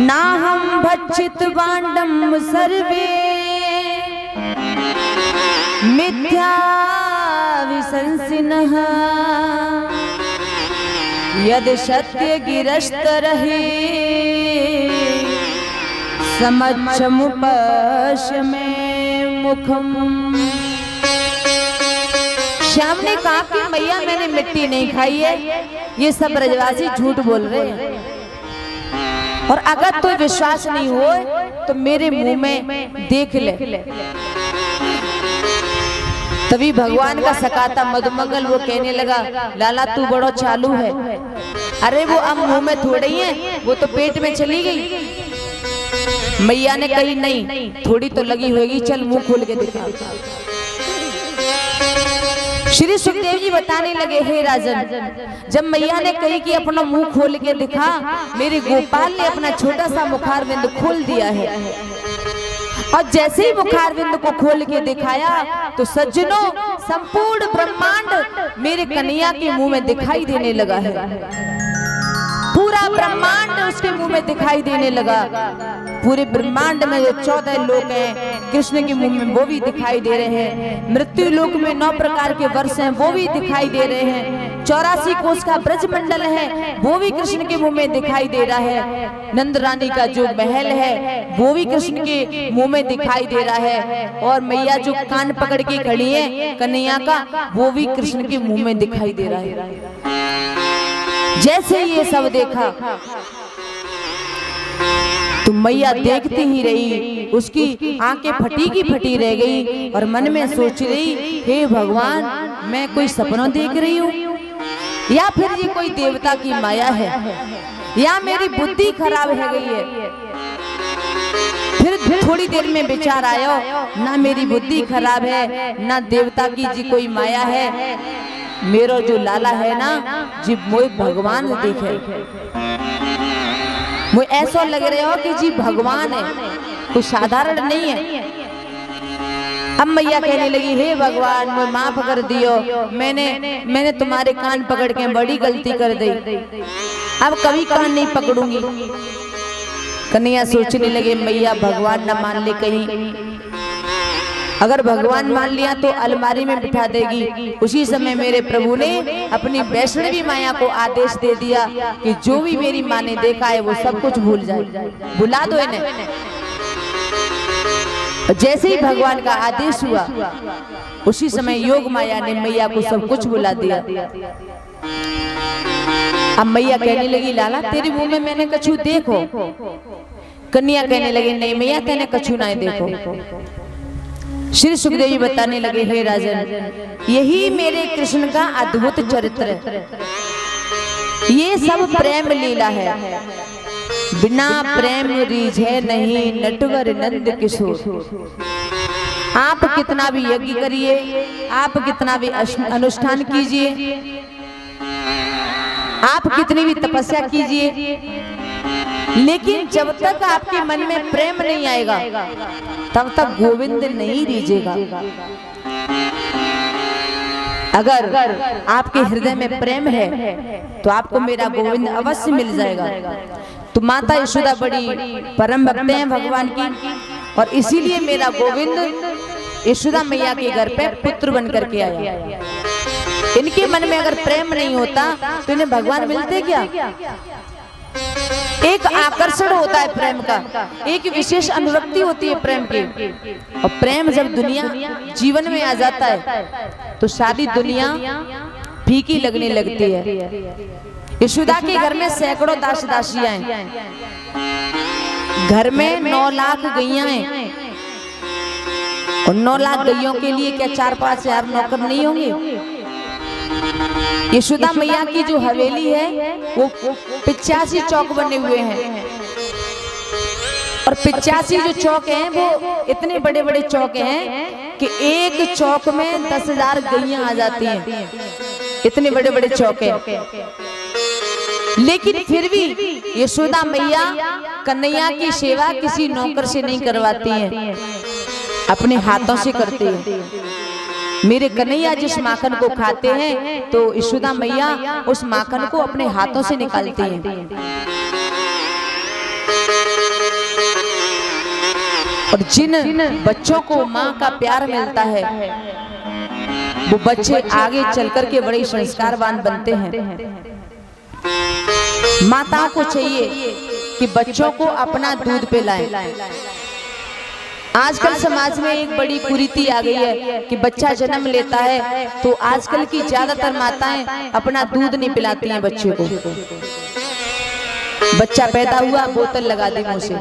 ना हम भक्षित वांडम सर्वे मिथ्या विसंसिनः, यदि सत्य गिरस्त रहे समक्षमुपश्यमे मुखम। श्याम ने कहा कि मैया मैंने मिट्टी नहीं खाई है, ये सब ब्रजवासी झूठ बोल रहे हैं, और अगर तो विश्वास नहीं हो तो मेरे मुंह में देख ले। तभी भगवान का सकाता मधुमंगल वो कहने लगा, लाला तू बड़ो चालू है, अरे वो अब मुंह में थोड़ी है, वो तो पेट में चली गई। मैया ने कही नहीं, थोड़ी तो लगी होगी, चल मुंह खोल के दिखा। श्री सुखदेव जी बताने लगे, हे राजन, जब मैया ने कही कि अपना मुंह खोल के दिखा, मेरे गोपाल ने अपना छोटा सा मुखारविंद खोल दिया है, और जैसे ही मुखारविंद को खोल के दिखाया तो सज्जनों संपूर्ण ब्रह्मांड मेरे कन्हैया के मुंह में दिखाई देने लगा है। पूरा ब्रह्मांड उसके मुंह में दिखाई देने लगा। पूरे ब्रह्मांड में जो 14 लोक हैं कृष्ण के मुंह में वो भी दिखाई दे रहे हैं। मृत्यु लोक में 9 प्रकार के वर्ष हैं वो भी दिखाई दे रहे हैं। 84 कोष का ब्रज मंडल है वो भी कृष्ण के मुंह में दिखाई दे रहा है। नंद रानी का जो महल है वो भी कृष्ण के मुंह में दिखाई दे रहा है। और मैया जो कान पकड़ के खड़ी है कन्हैया का, वो भी कृष्ण के मुंह में दिखाई दे रहा है। जैसे ये सब देखा तो मैया देखती ही रही, उसकी आंखें फटी की फटी रह गई और मन में सोच रही, हे भगवान, मैं कोई सपना देख रही हूँ या फिर ये कोई देवता की माया है या मेरी बुद्धि खराब हो गई है। फिर थोड़ी देर में विचार आया, ना मेरी बुद्धि खराब है ना देवता की जी कोई माया है, मेरा जो लाला है ना जी मोह भगवान देखे। मुझे ऐसा लग रहा हो कि जी भगवान है, कोई साधारण नहीं है। अब मैया कहने लगी, हे भगवान मुझे माफ कर दियो, मैंने तुम्हारे कान पकड़ के बड़ी गलती कर दी, अब कभी कान नहीं पकड़ूंगी। कन्हैया सोचने लगे मैया भगवान न मान ले कहीं, अगर भगवान मान लिया तो अलमारी में बिठा देगी। उसी समय मेरे प्रभु ने अपनी वैष्णवी माया को आदेश दे दिया कि जो भी मेरी माँ ने देखा है वो सब कुछ भूल जाए, भुला दो इन्हें। जैसे ही भगवान का आदेश हुआ उसी समय योग माया ने मैया को सब कुछ भुला दिया। अब मैया कहने लगी, लाला तेरे मुंह में मैंने कछु देखो। कन्हैया कहने लगे, नहीं मैया तेने कछु ना देखो। श्री सुखदेव जी बताने लगे, हे राजन यही मेरे कृष्ण का अद्भुत चरित्र है, ये सब प्रेम लीला है, बिना प्रेम रीझे नहीं नटवर नंद किशोर। आप कितना भी यज्ञ करिए, आप कितना भी अनुष्ठान कीजिए, आप कितनी भी तपस्या कीजिए, लेकिन जब तक आपके मन में प्रेम नहीं आएगा तब तक गोविंद नहीं रीझेगा। अगर आपके हृदय में प्रेम है तो आपको मेरा गोविंद अवश्य मिल जाएगा। तो माता यशोदा बड़ी परम भक्त हैं भगवान की, और इसीलिए मेरा गोविंद यशोदा मैया के घर पे पुत्र बन करके आया। इनके मन में अगर प्रेम नहीं होता तो इन्हें भगवान मिलते क्या? एक आकर्षण होता है प्रेम का, एक विशेष अनुरक्ति होती है प्रेम की, और प्रेम जब दुनिया जीवन में आ जाता है तो सारी दुनिया फीकी लगने लगती है। यशोदा के घर में सैकड़ों दास दासियां हैं, घर में 9 लाख गैयां हैं, और 9 लाख गैयों के लिए क्या 4-5 हजार नौकर नहीं होंगे? यशोदा मैया की जो हवेली है वो 85 चौक बने हुए हैं, और 85 जो चौक हैं वो इतने बड़े बड़े चौक हैं कि एक चौक में 10,000 गैयां आ जाती हैं, इतने बड़े बड़े चौक हैं। लेकिन फिर भी यशोदा मैया कन्हैया की सेवा किसी नौकर से नहीं करवाती हैं, अपने हाथों से करती हैं। मेरे कन्हैया जिस माखन को खाते हैं तो यशोदा मैया उस माखन को अपने हाथों से निकालती हैं। और जिन बच्चों को माँ का प्यार मिलता है वो बच्चे आगे चलकर के बड़े संस्कारवान बनते हैं। माताओं को चाहिए कि बच्चों को अपना दूध पिलाएं। आजकल समाज में एक बड़ी कुरीति आ गई है कि बच्चा जन्म लेता है तो आजकल की ज्यादातर माताएं अपना दूध नहीं पिलाती हैं बच्चे को। बच्चा पैदा हुआ, बोतल लगा दी मुंह से,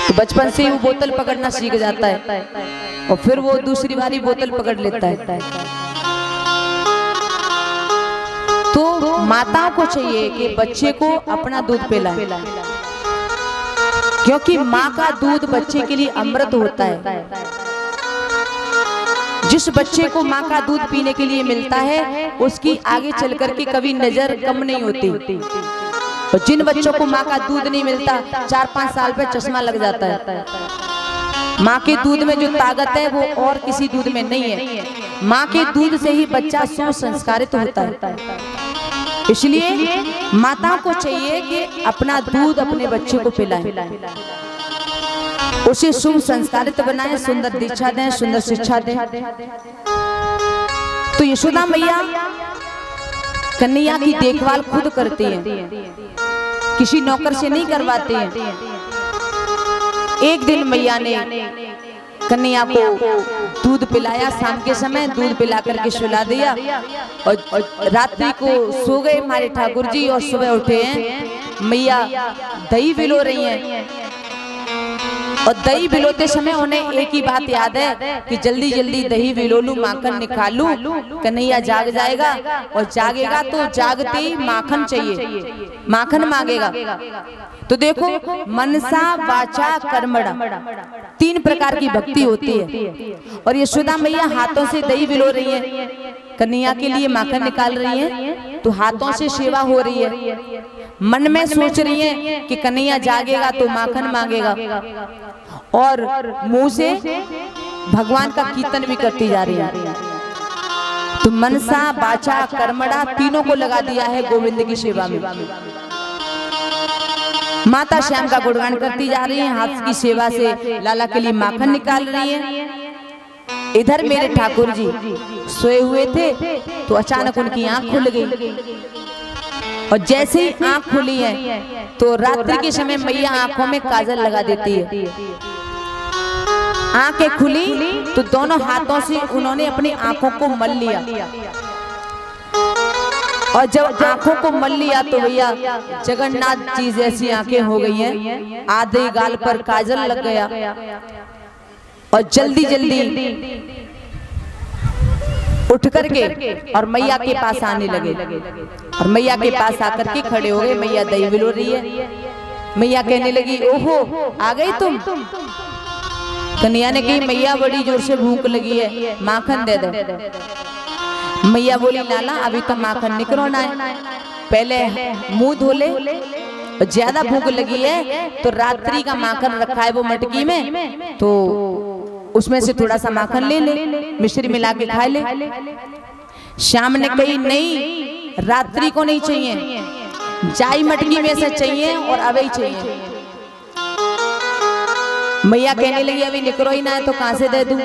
तो बचपन से ही वो बोतल पकड़ना सीख जाता है, और फिर वो दूसरी बारी बोतल पकड़ लेता है। तो माताओं को चाहिए कि बच्चे को अपना दूध पिलाएं, क्योंकि माँ का दूध बच्चे के लिए अमृत होता है। जिस बच्चे को माँ का दूध पीने के लिए मिलता है उसकी आगे चल करके कभी नजर कम नहीं होती, और जिन बच्चों को माँ का दूध नहीं मिलता 4-5 साल पे चश्मा लग जाता है। माँ के दूध में जो ताकत है वो और किसी दूध में नहीं है। माँ के दूध से ही बच्चा सुसंस्कारित होता है। इसलिए माताओं को चाहिए कि अपना दूध अपने बच्चे को पिलाएं, उसे शुभ संस्कारित बनाएं, सुंदर दीक्षा दें, सुंदर शिक्षा दें। तो यशोदा मैया कन्हैया की देखभाल खुद करती हैं, किसी नौकर से नहीं करवाती हैं। एक दिन मैया ने कन्हैया को दूध पिलाया, शाम के समय दूध पिला करके सुला दिया, और रात्रि को सो गए हमारे ठाकुर जी, और सुबह उठे हैं मैया दही बिलो रही हैं, और दही बिलोते समय उन्हें एक ही बात याद है कि जल्दी जल्दी दही बिलो लूं, माखन निकाल लूं, कन्हैया जाग जाएगा, और जागेगा तो जागते ही माखन चाहिए, माखन मांगेगा। तो देखो मनसा वाचा कर्मणा 3 प्रकार की भक्ति होती है, और यशोदा मैया हाथों से दही बिलो रही है, कन्हैया के लिए माखन निकाल रही है, तो हाथों से सेवा हो रही है, मन में सोच रही है कि कन्हैया जागेगा तो माखन मांगेगा, और मुंह से भगवान का कीर्तन भी करती जा रही है। तो मनसा बाचा कर्मड़ा तीनों को लगा दिया है गोविंद की सेवा में। माता श्याम का गुणगान करती जा रही है, हाथ की सेवा से लाला के लिए माखन निकाल रही है। इधर मेरे ठाकुर जी सोए हुए थे तो अचानक उनकी आंख खुल गई, और जैसे ही आंख खुली है तो रात्रि के समय मैया आंखों में काजल लगा देती है। आंखें खुली तो दोनों हाथों से उन्होंने अपनी आंखों को मल लिया, और जब आंखों को मल लिया तो भैया जगन्नाथ जी जैसी आंखें हो गई हैं, आधे गाल पर काजल लग गया, और जल्दी जल्दी उठ करके और मैया के पास आने लगे, और मैया के पास आकर के खड़े हो गए। मैया दही बिलो रही है। मैया कहने लगी, ओहो आ गई तुम। कन्हैया ने कही, मैया बड़ी जोर से भूख लगी है, माखन दे दो। मैया बोली, लाला अभी तो माखन निकलना है, पहले मुंह धो ले, ज्यादा भूख लगी है तो रात्रि का माखन रखा है वो मटकी में, तो उसमें से थोड़ा सा माखन ले ले, मिश्री मिला के खा ले। श्याम ने कही, नहीं रात्रि को नहीं चाहिए, जाई मटकी में से चाहिए और अभी चाहिए। मैया कहने लगी, अभी निकलो ही ना है तो कहां से दे दूं।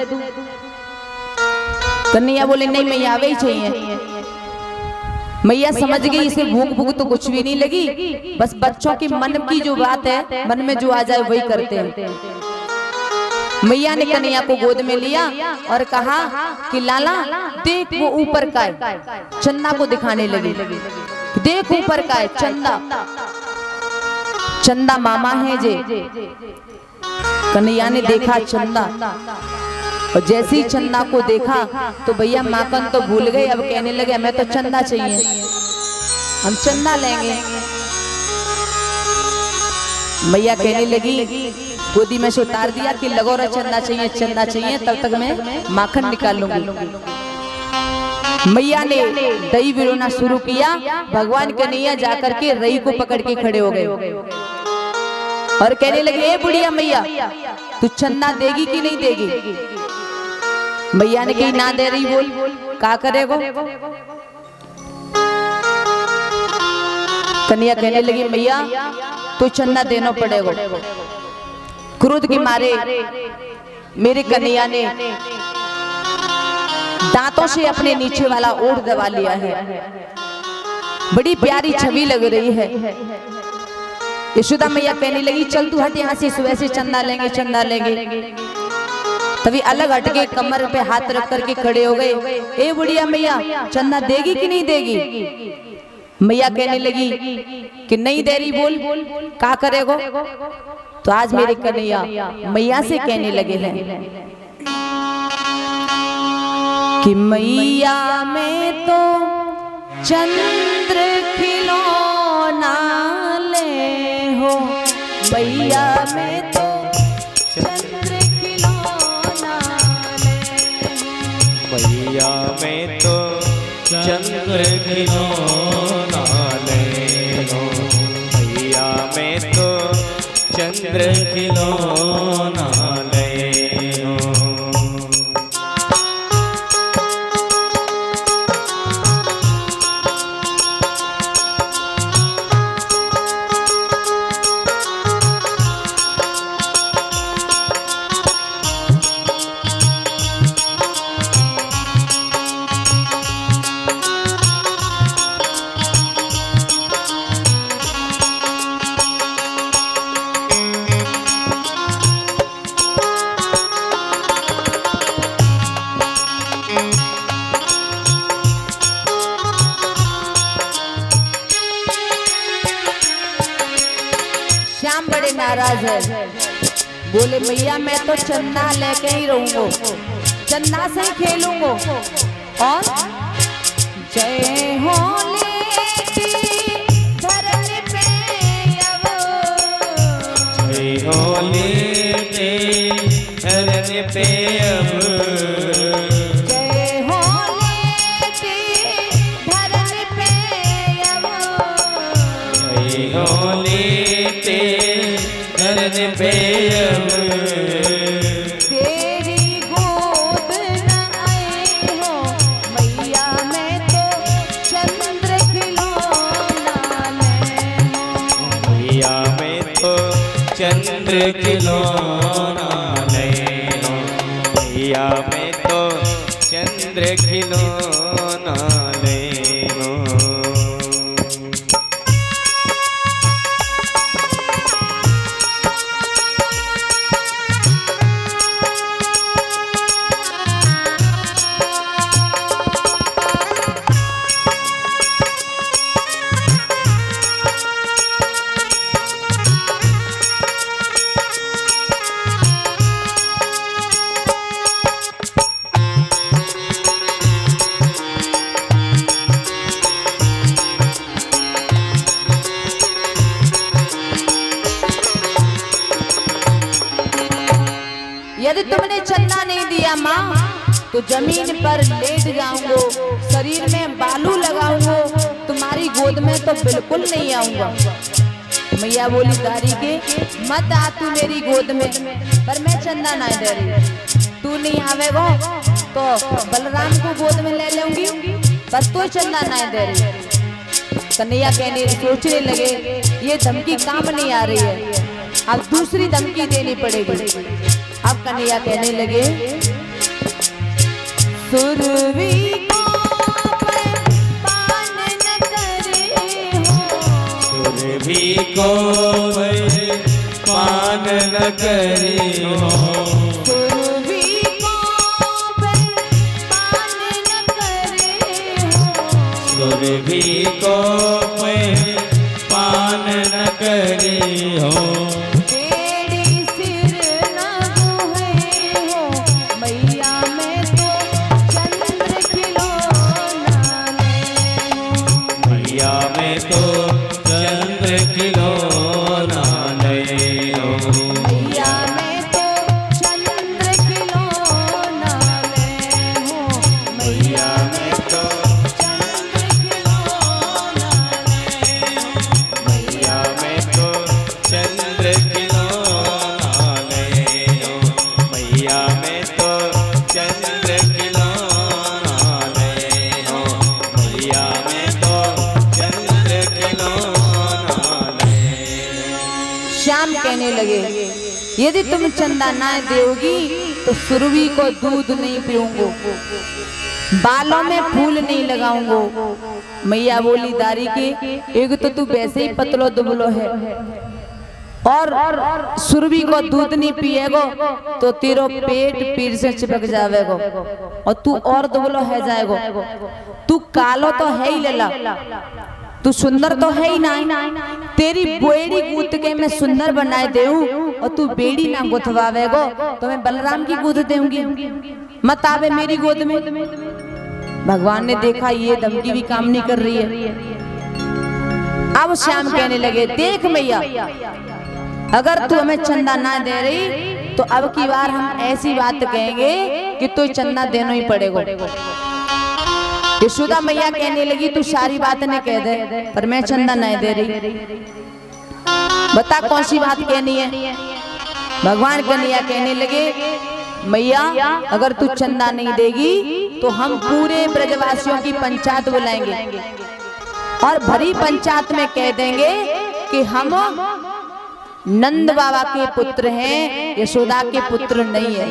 कन्हैया बोले, नहीं मैया अभी चाहिए। मैया समझ गई इसे भूख भूख तो कुछ भी नहीं लगी, बस बच्चों की मन की जो बात है, मन में जो आ जाए वही करते हैं। मैया ने कन्हैया को गोद में लिया और कहा कि लाला देख वो ऊपर का है, चंदा को दिखाने लगी, देख ऊपर का है चंदा, चंदा मामा है जे। कन्हैया ने देखा चंदा, और जैसे ही चंदा को देखा तो भैया माखन तो भूल गए, अब कहने लगे हमें तो चंदा चाहिए, हम चंदा लेंगे। मैया कहने लगी, गोदी में से उतार दिया कि लगोरा चंदा चाहिए, चंदा चाहिए, तब तक मैं माखन निकाल लूंगी। मैया ने दही बिलोना शुरू किया। भगवान कन्हैया जाकर के रई को पकड़ के खड़े हो गए और कहने लगे, ए बुढ़िया मैया तू चंदा देगी कि नहीं देगी। मैया ने कही, ना दे रही, बोल क्या करेगो। कन्हैया कहने लगी, मैया तो चंदा देना पड़ेगा। क्रोध के मारे मेरे कन्हैया ने दांतों से अपने नीचे वाला ओठ दबा लिया है। बड़ी प्यारी छवि लग रही है। यशोदा मैया कहने लगी, चल तू हट यहाँ से, सुबह से चंदा लेंगे, चंदा लेंगे। तभी अलग हटके कमर पे हाथ रख करके खड़े हो गए। ए बुढ़िया मैया चंदा देगी कि नहीं देगी। मैया कहने लगी कि नहीं दे रही, बोल क्या करेगो। तो आज मेरे कन्हैया मैया से कहने लगे हैं कि मैया में तो चंद्र खिलौना ले हो, मैया में तो चंद्र खिलौना ले हो, मैया में तो चंद्र खिलौना ले हो, मैया में तो चंद्र खिलौना ले हो। नाराज है, बोले मैया मैं तो चंदा लेके ही रहूंगा, चंदा से ही खेलूंगा। और जय हो लेती धरती पे अब, जय हो लेती धरती पे अब, जय हो लेती धरती पे चंद्र खिलौना नैनो, मैया मैं तो चंद्र खिलौना नैनो। यदि तुमने चंदा नहीं दिया माँ तो जमीन पर लेट जाऊंगा, शरीर में बालू लगाऊंगा, तुम्हारी गोद में तो बिल्कुल नहीं आऊंगा। मैया बोली दारी के मत आ तू मेरी गोद में, पर मैं चंदा नहीं दे रही। तू नहीं आवेगा तो बलराम को गोद में ले लूंगी, पर तू चंदा नहीं दे रही। कन्हैया कहने सोचने लगे ये धमकी काम नहीं आ रही है, अब दूसरी धमकी देनी पड़ेगी। अब कन्हैया कहने लगे सुरवी को पान न करे हो, सुरभि को पान न करे हो, सुरवी को पान न करे हो, सुरभि को पान न करे हो, बेड़ी सिर न गुहे हो, मैया मैं तो चंद्र खिलौना नैनो। मैया मैं तो चंद्र खिलौना नैनो, मैया मैं तो चंद्र खिलौना नैनो, मैया मैं तो चंद्र खिलौना नैनो, मैया मैं तो चंद्र खिलौना नैनो, मैया मैं तो चंद्र खिलौना नैनो, मैया मैं तो चंद्र खिलौना नैनो। श्याम कहने लगे यदि तुम चंदा ना दोगी तो सुरभि को दूध नहीं पीऊंगो, बालों में फूल नहीं लगाऊंगो। मैया बोली दारी के एक तो तू वैसे ही पतलो दुबलो है और सुरभि को दूध नहीं पिएगो तो तेरो पेट पीर से चिपक जावेगो और तू और दुबलो है जाएगो। तू कालो तो है ही लेला, तू सुंदर तो है ही ना, तेरी बेड़ी गूंथ के मैं सुंदर बनाए देऊं और तू बेड़ी ना गुथवावेगो तो मैं बलराम की गोद देऊंगी, मत आवे मेरी गोद में। भगवान ने देखा ये धमकी भी काम नहीं कर रही है। अब श्याम कहने लगे देख मैया अगर तू हमें चंदा ना दे रही तो अब की बार हम ऐसी बात कहेंगे कि तू चंदा देना ही पड़ेगा। यशोदा मैया कहने लगी तू सारी बात ने कह दे पर मैं चंदा नहीं दे रही, बता कौन सी बात कहनी है। भगवान कन्हैया कहने लगे मैया अगर तू चंदा नहीं देगी तो हम पूरे ब्रजवासियों की पंचायत बुलाएंगे और भरी पंचायत में कह देंगे कि हम नंद बाबा के पुत्र हैं, यशोदा के पुत्र नहीं है।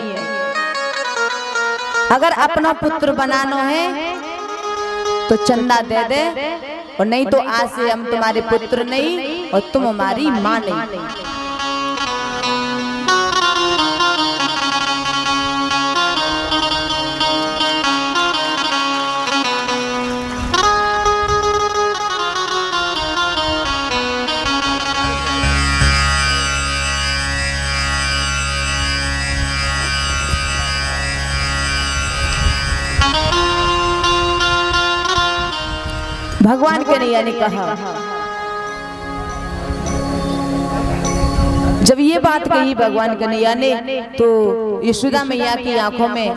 अगर अपना पुत्र बनाना है तो चंदा दे दे और नहीं तो आज से हम तुम्हारे पुत्र नहीं और तुम हमारी माँ नहीं। भगवान कन्हैया ने कहा जब ये बात कही भगवान कन्हैया ने तो यशोदा मैया की आंखों में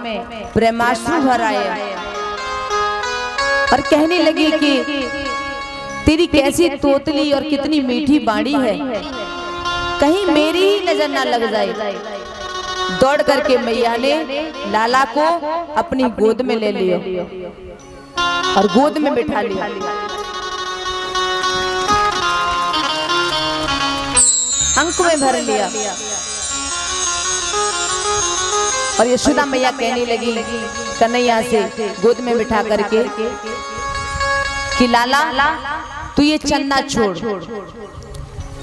प्रेमाश्रु भर आए और कहने लगी कि तेरी कैसी तोतली और कितनी मीठी बाणी है, कहीं मेरी ही नजर ना लग जाए। दौड़ करके मैया ने लाला को अपनी गोद में ले लिया और गोद में बिठा लिया। अंक में भर लिया। और यशोदा मैया कहने लगी कन्हैया से गोद में बिठा करके कि लाला तू ये चन्ना छोड़,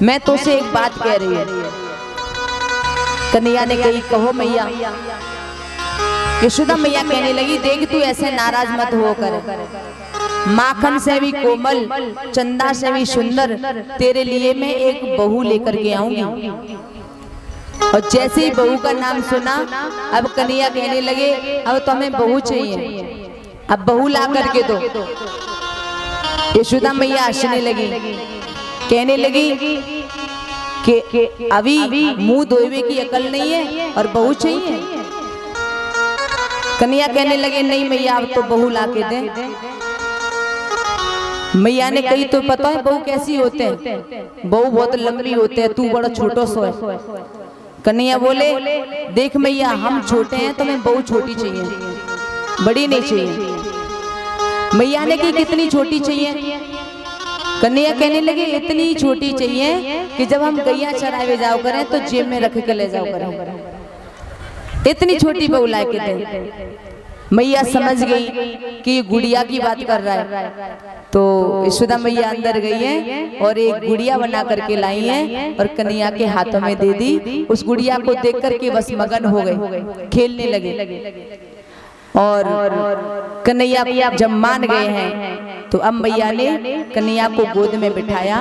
मैं तो से एक बात कह रही हूं। कन्हैया ने कही कहो मैया। यशोदा मैया कहने लगी देख तू ऐसे नाराज मत हो कर, माखन से भी कोमल चंदा से भी सुंदर तेरे लिए मैं एक बहू लेकर के आऊंगी। और जैसे ही बहू का नाम सुना अब कन्हैया कहने लगे अब तो हमें बहू चाहिए, अब बहू ला करके दो। यशोदा मैया हंसने लगी, कहने लगी कि अभी मुंह धोए की अकल नहीं है और बहू चाहिए। कन्हैया कहने लगे नहीं मैया अब तो बहू ला के दे। मैया ने कही तो पता है बहू कैसी होते हैं, बहू बहुत लंबी होते हैं, तू बड़ा छोटो सो है। कन्हैया बोले देख मैया हम छोटे हैं तो हमें बहू छोटी चाहिए, बड़ी नहीं चाहिए। मैया ने कही कितनी छोटी चाहिए? कन्हैया कहने लगे इतनी छोटी चाहिए कि जब हम गैया चरावे जाओ करें तो जेब में रख के ले जाओ करें, इतनी छोटी बहू ला के दे। मैया समझ गई कि ये गुड़िया की बात कर रहा है, तो यशोदा मैया अंदर गई है और एक गुड़िया बना करके लाई है और कन्हैया के हाथों में दे दी। उस गुड़िया को देख करके बस मगन हो गए, खेलने लगे। और कन्हैया जब मान गए हैं तो अब मैया ने कन्हैया को गोद में बिठाया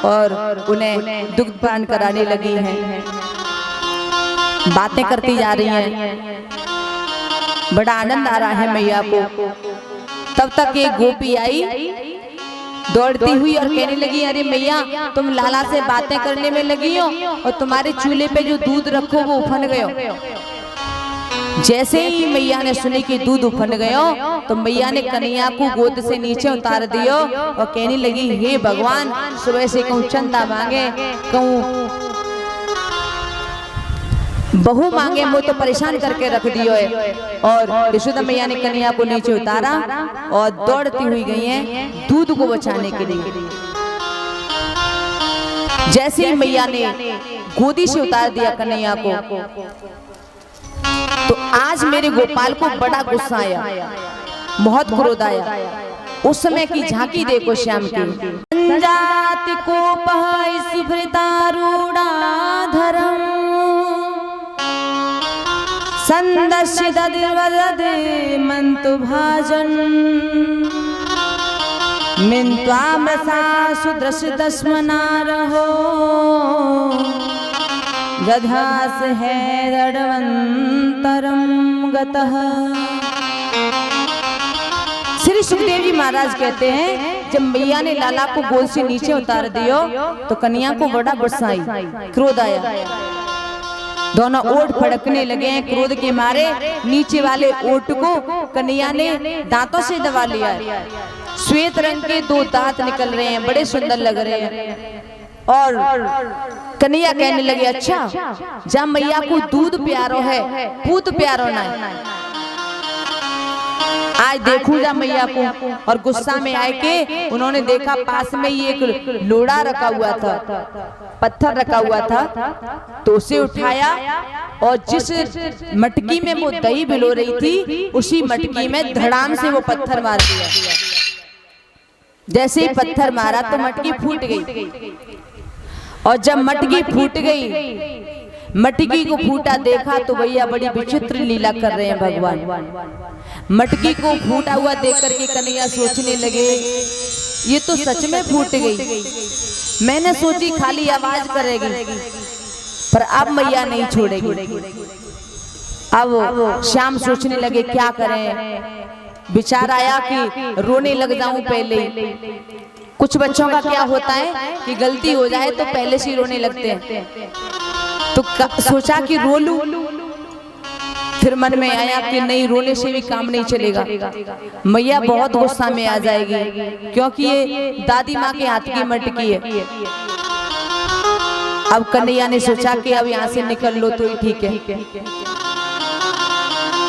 और उन्हें दुग्ध पान कराने लगी हैं, बातें करती जा रही हैं। बड़ा आनंद आ रहा है मैया को। तब तक एक गोपी आई दौड़ती हुई और कहने लगी अरे मैया तुम लाला से बातें करने में लगी हो और तुम्हारे चूल्हे पे जो दूध रखो वो उफन गयो। जैसे ही मैया ने सुनी कि दूध उफन गयो तो मैया ने कन्हैया को गोद से नीचे उतार दियो और कहने लगी हे भगवान सुबह से कहूँ चंदा मांगे कहूँ बहू मांगे मुझे तो परेशान करके रख दियो है। और यशोदा मैया ने कन्हैया को नीचे उतारा और दौड़ती हुई गई हैं दूध को बचाने के लिए। जैसे ही मैया ने गोदी से उतार दिया कन्हैया को तो आज मेरे गोपाल को बड़ा गुस्सा आया, बहुत क्रोध आया। उस समय की झांकी देखो श्याम की। संजाति को पहाई सुभृतारूढ़ा धर्म संदस्य ददिवदद मंतु भाजन मिन्त्वामसा सुदृश दस्मनारहो गधास है दडवंतरम गतः। श्री सुखदेव जी महाराज कहते हैं जब मैया ने लाला को गोद से नीचे उतार दियो तो कन्हैया को बड़ा गुस्सा आई, क्रोध आया। दोनों ओठ फड़कने लगे हैं क्रोध के मारे। नीचे वाले ओठ को कन्हैया ने दांतों से दबा लिया है। श्वेत रंग के दो दांत निकल रहे हैं, बड़े सुंदर लग रहे हैं। और कन्हैया कहने लगे अच्छा जब मैया को दूध प्यारो है पूत प्यारो ना है, आज देखूं जा मैया को। और गुस्सा में आए के उन्होंने देखा पास में ही एक लोड़ा रखा हुआ था, पत्थर रखा हुआ था, तो उसे उठाया और जिस मटकी में वो दही भिगो रही थी उसी मटकी में धड़ाम से वो पत्थर मार दिया। जैसे ही पत्थर मारा तो मटकी फूट गई। और जब मटकी फूट गई, मटकी को फूटा देखा तो भैया बड़ी विचित्र लीला कर रहे हैं भगवान। मटकी को फूटा हुआ देख करके कन्हैया सोचने लगे ये तो सच में फूट गई। मैंने सोची खाली आवाज करेगी पर अब मैया नहीं छोड़ेगी। अब श्याम सोचने लगे क्या करें। विचार आया कि रोने लग जाऊं पहले। कुछ बच्चों का क्या होता है कि गलती हो जाए तो पहले से रोने लगते हैं, तो सोचा कि रो लूं। फिर मन में आया कि नहीं रोने से भी काम नहीं चलेगा, मैया बहुत गुस्सा में आ जाएगी क्योंकि ये दादी माँ के हाथ की मटकी है। अब कन्हैया ने सोचा कि अब यहाँ से निकल लो तो ही ठीक है।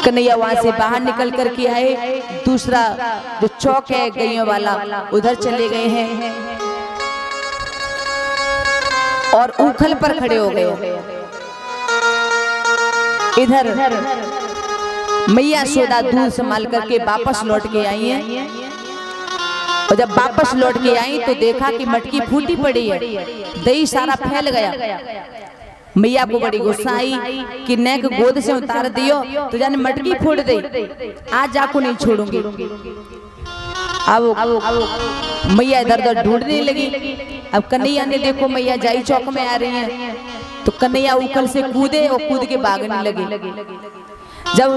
कन्हैया वहां से बाहर निकल करके आए। दूसरा जो चौक है गैयों वाला उधर चले गए हैं। और उखल पर खड़े हो गए। इधर मैया यशोदा दूध संभाल करके वापस लौट के आई हैं और जब वापस लौट के आई तो देखा कि मटकी फूटी पड़ी है, दही सारा फैल गया। मैया को बड़ी गुस्सा आई कि नेक गोद से उतार दियो तो जाने मटकी फोड़ दे, आज जाको नहीं छोड़ूंगी। अब मैया इधर उधर ढूंढने लगी। अब कन्हैया ने देखो मैया जाई चौक में आ रही है तो कन्हैया उखल से कूदे और कूद के भागने लगे। जब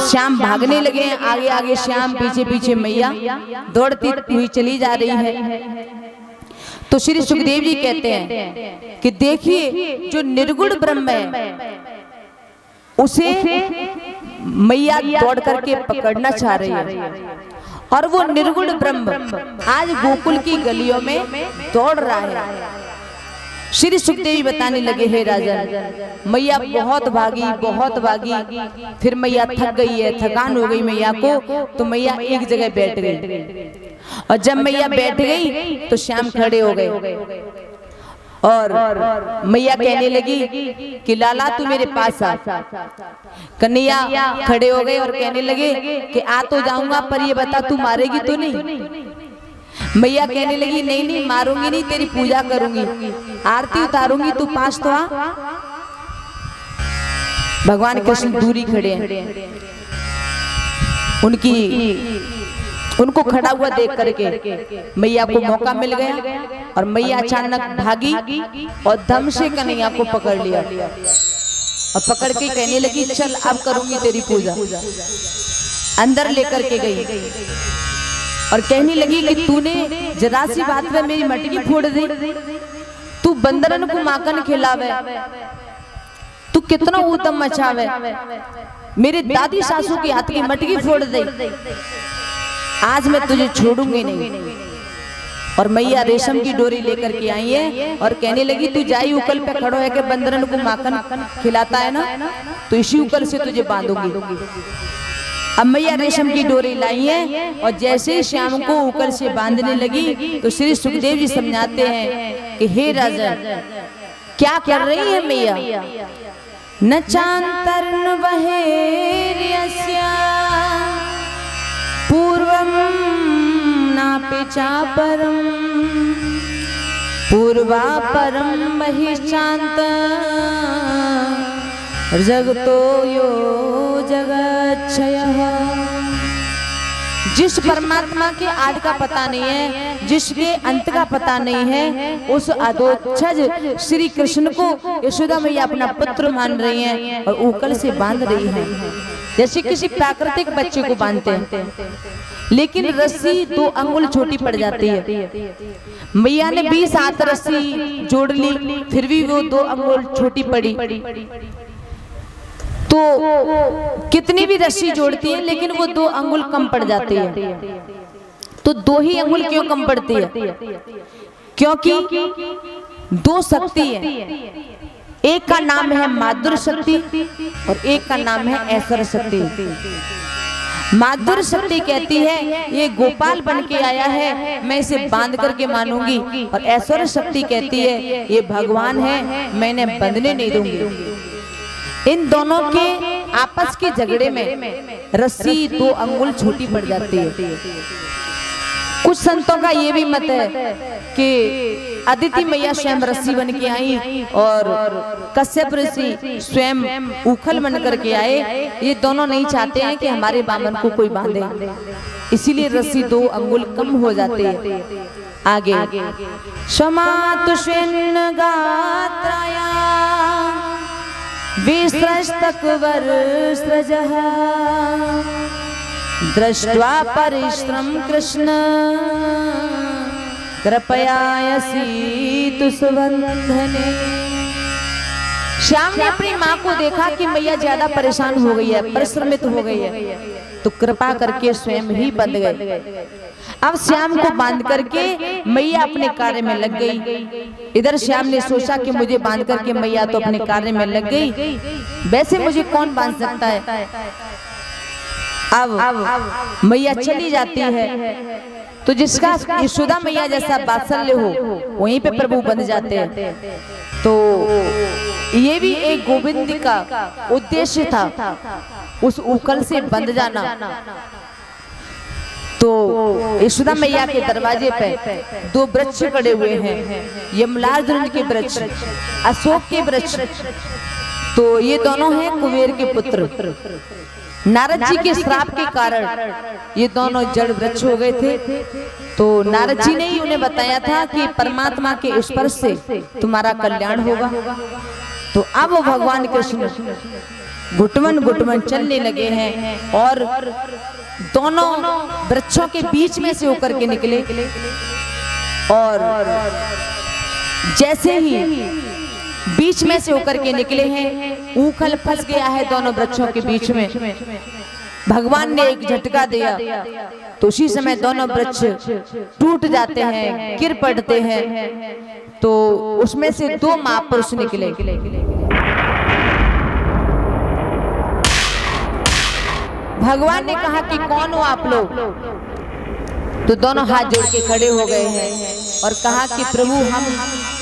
श्याम भागने लगे, आगे आगे श्याम, पीछे पीछे मैया दौड़ती हुई चली जा रही है। तो श्री सुखदेव जी कहते हैं कि देखिए जो निर्गुण ब्रह्म है उसे मैया दौड़ करके पकड़ना चाह रही है और वो निर्गुण ब्रह्म आज गोकुल की गलियों में दौड़ रहा है। श्री सुखदेव जी बताने लगे, हे राजन मैया बहुत भागी, फिर मैया थक गई है, थकान हो गई मैया को, तो मैया एक जगह बैठ गई और जब मैया बैठ गई तो श्याम खड़े हो गए और मैया कहने लगी कि लाला तू मेरे पास आ। कन्हैया खड़े हो गए और कहने लगे कि आ तो जाऊंगा पर ये बता तू मारेगी तो नहीं। मैया कहने लगी नहीं मारूंगी नहीं, तेरी पूजा करूंगी, आरती उतारूंगी, तू पास तो आ। भगवान कृष्ण दूरी खड़े हैं, उनको खड़ा हुआ देख करके मैया को मौका मिल गया और मैया अचानक भागी और दम से कन्हैया को पकड़ लिया और पकड़ के कहने लगी चल अब करूंगी तेरी पूजा। अंदर लेकर के गई और कहने लगी कि तूने जरा सी बात में मेरी मटकी फोड़ दी, तू बंदरन को माखन खिलावे, तू कितना ऊतम मचावे, मेरे दादी सासू के हाथ की मटकी फोड़ दे, आज मैं तुझे छोड़ूंगी नहीं। और मैया रेशम की डोरी लेकर के आई है और कहने लगी तू जाई उकल पे खड़ो है कि बंदरन को माखन खिलाता है ना, तो इसी उकल से तुझे बांधूंगी। अब मैया रेशम की डोरी लाई है और जैसे ही श्याम को उकल से बांधने लगी तो श्री सुखदेव जी समझाते हैं कि हे राजा क्या कर रही है मैया। न चांतर्न बहेर्यस्या पूर्वम नापि चापरम पूर्वा परम बहिश्चांत जगतो यो जगच्छयः। जिस परमात्मा के आदि का पता नहीं है, जिसके अंत का पता नहीं है, उस अधोक्षज श्री कृष्ण को यशोदा मैया अपना पुत्र मान रही हैं और उकल से बांध रही हैं जैसे किसी प्राकृतिक बच्चे को बांधते हैं, लेकिन रस्सी 2 अंगुल छोटी पड़ जाती है। मैया ने 20 हाथ रस्सी जोड़ ली फिर भी वो 2 अंगुल छोटी पड़ी। तो कितनी भी रस्सी जोड़ती है लेकिन वो 2 अंगुल कम पड़ जाती है। तो 2 ही अंगुल क्यों कम पड़ती है? क्योंकि 2 शक्ति है, एक का नाम है माधुर शक्ति और एक का नाम है ऐश्वर्य शक्ति। माधुर शक्ति कहती है ये गोपाल बन के आया है, मैं इसे बांध करके मानूंगी, और ऐश्वर्य शक्ति कहती है ये भगवान है, मैं इन्हें बंधने नहीं दूंगी। इन दोनों के आपस के झगड़े में रस्सी 2 अंगुल छोटी पड़ जाती है। कुछ संतों का ये भी मत है कि अदिति मैया स्वयं रस्सी बन के आई और कश्यप ऋषि स्वयं उखल बन करके आए। ये दोनों नहीं चाहते हैं कि हमारे बामन को कोई बांधे, इसीलिए रस्सी 2 अंगुल कम हो जाती है। आगे क्षमातु स्वेन गात्राया विस्रस्तकवर सृजः दृष्ट्वा परिश्रम कृष्ण कृपयायसी तु सुबंधने। श्याम ने अपनी माँ को देखा कि मैया ज्यादा परेशान हो गई है, परिश्रमित हो गई है, तो कृपा करके स्वयं ही बंध गए। अब श्याम को बांध करके मैया अपने कार्य में लग गई। इधर श्याम ने सोचा कि मुझे बांध करके मैया तो अपने कार्य में लग गई, वैसे मुझे कौन बांध सकता है। अब मैया चली जाती है तो जिसका यशोदा मैया जैसा वात्सल्य हो वहीं पे प्रभु बन जाते हैं। तो ये भी एक गोविंद का उद्देश्य था, उस उकल से बंध जाना। तो यशोदा मैया के दरवाजे पे दो वृक्ष खड़े हुए हैं, यमलार्जुन के वृक्ष, अशोक के वृक्ष। तो ये दोनों हैं कुबेर के पुत्र। नारद जी के श्राप के कारण ये दोनों जड़ वृक्ष हो गए थे। तो नारद जी ने ही उन्हें बताया था कि परमात्मा के स्पर्श से तुम्हारा कल्याण होगा। तो अब भगवान कृष्ण घुटमन घुटमन चलने लगे हैं और दोनों वृक्षों के बीच में से होकर के निकले। और जैसे ही बीच में से होकर के निकले हैं, ऊखल फंस गया है दोनों वृक्षों के बीच में। भगवान ने एक झटका दिया तो उसी समय दोनों वृक्ष टूट जाते हैं, गिर पड़ते हैं। तो उसमें से दो महापुरुष निकले। भगवान ने कहा कि कौन हो आप लोग? तो दोनों हाथ जोड़ के खड़े हो गए हैं और कहा कि प्रभु हम